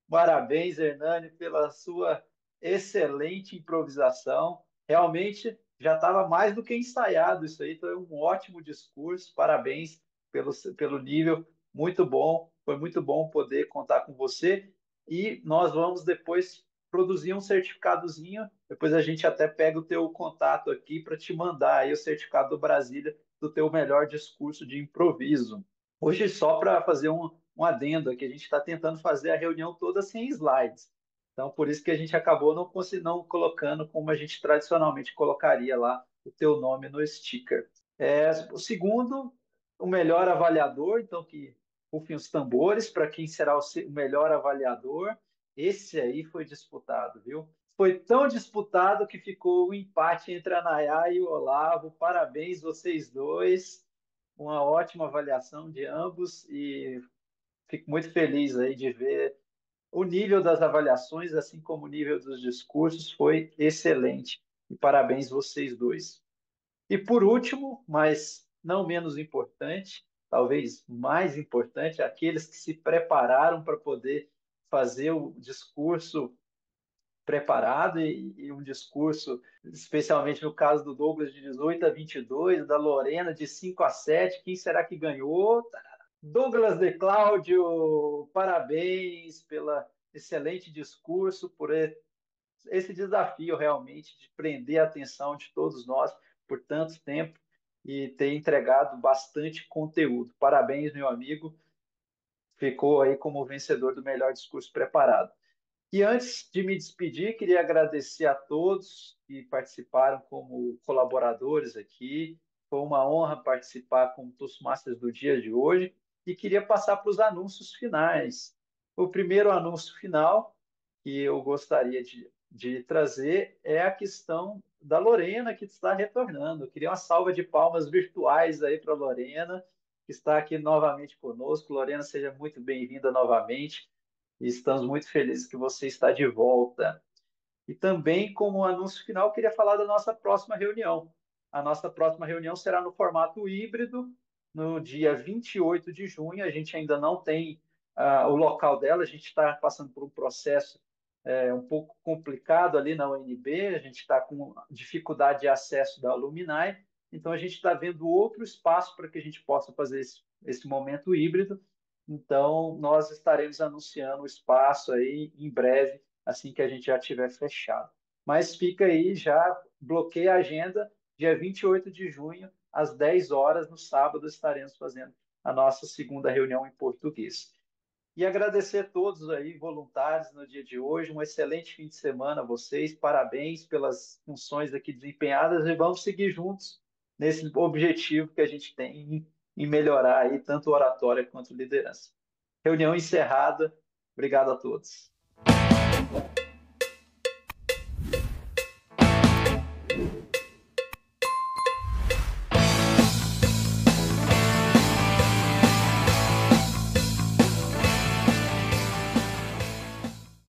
parabéns, Hernani, pela sua excelente improvisação. Realmente já estava mais do que ensaiado isso aí. Foi um ótimo discurso. Parabéns pelo nível. Muito bom. Foi muito bom poder contar com você. E nós vamos depois produzir um certificadozinho. Depois a gente até pega o teu contato aqui para te mandar aí o certificado do Brasília do teu melhor discurso de improviso. Hoje, só para fazer um adendo aqui, a gente está tentando fazer a reunião toda sem slides. Então, por isso que a gente acabou não colocando como a gente tradicionalmente colocaria lá o teu nome no sticker. O segundo, o melhor avaliador, então que rufem os tambores para quem será o melhor avaliador. Esse aí foi disputado, viu? Foi tão disputado que ficou um empate entre a Nayá e o Olavo. Parabéns, vocês dois. Uma ótima avaliação de ambos e fico muito feliz aí de ver o nível das avaliações, assim como o nível dos discursos, foi excelente. E parabéns vocês dois. E por último, mas não menos importante, talvez mais importante, aqueles que se prepararam para poder fazer o discurso preparado e um discurso, especialmente no caso do Douglas de 18 a 22, da Lorena de 5 a 7. Quem será que ganhou? Douglas de Cláudio, parabéns pela excelente discurso, por esse desafio realmente de prender a atenção de todos nós por tanto tempo e ter entregado bastante conteúdo. Parabéns, meu amigo. Ficou aí como vencedor do melhor discurso preparado. E antes de me despedir, queria agradecer a todos que participaram como colaboradores aqui. Foi uma honra participar como Toastmasters do dia de hoje. e queria passar para os anúncios finais. O primeiro anúncio final que eu gostaria de trazer é a questão da Lorena, que está retornando. Eu queria uma salva de palmas virtuais aí para a Lorena, que está aqui novamente conosco. Lorena, seja muito bem-vinda novamente e estamos muito felizes que você está de volta. E também, como anúncio final, queria falar da nossa próxima reunião. A nossa próxima reunião será no formato híbrido, no dia 28 de junho. A gente ainda não tem o local dela, a gente está passando por um processo um pouco complicado ali na UNB, a gente está com dificuldade de acesso da Alumni, então a gente está vendo outro espaço para que a gente possa fazer esse momento híbrido. Então, nós estaremos anunciando o espaço aí em breve, assim que a gente já tiver fechado. Mas fica aí, já bloqueia a agenda, dia 28 de junho, às 10 horas, no sábado, estaremos fazendo a nossa segunda reunião em português. E agradecer a todos aí, voluntários, no dia de hoje. Um excelente fim de semana a vocês. Parabéns pelas funções aqui desempenhadas e vamos seguir juntos nesse objetivo que a gente tem em melhorar aí tanto oratória quanto liderança. Reunião encerrada. Obrigado a todos.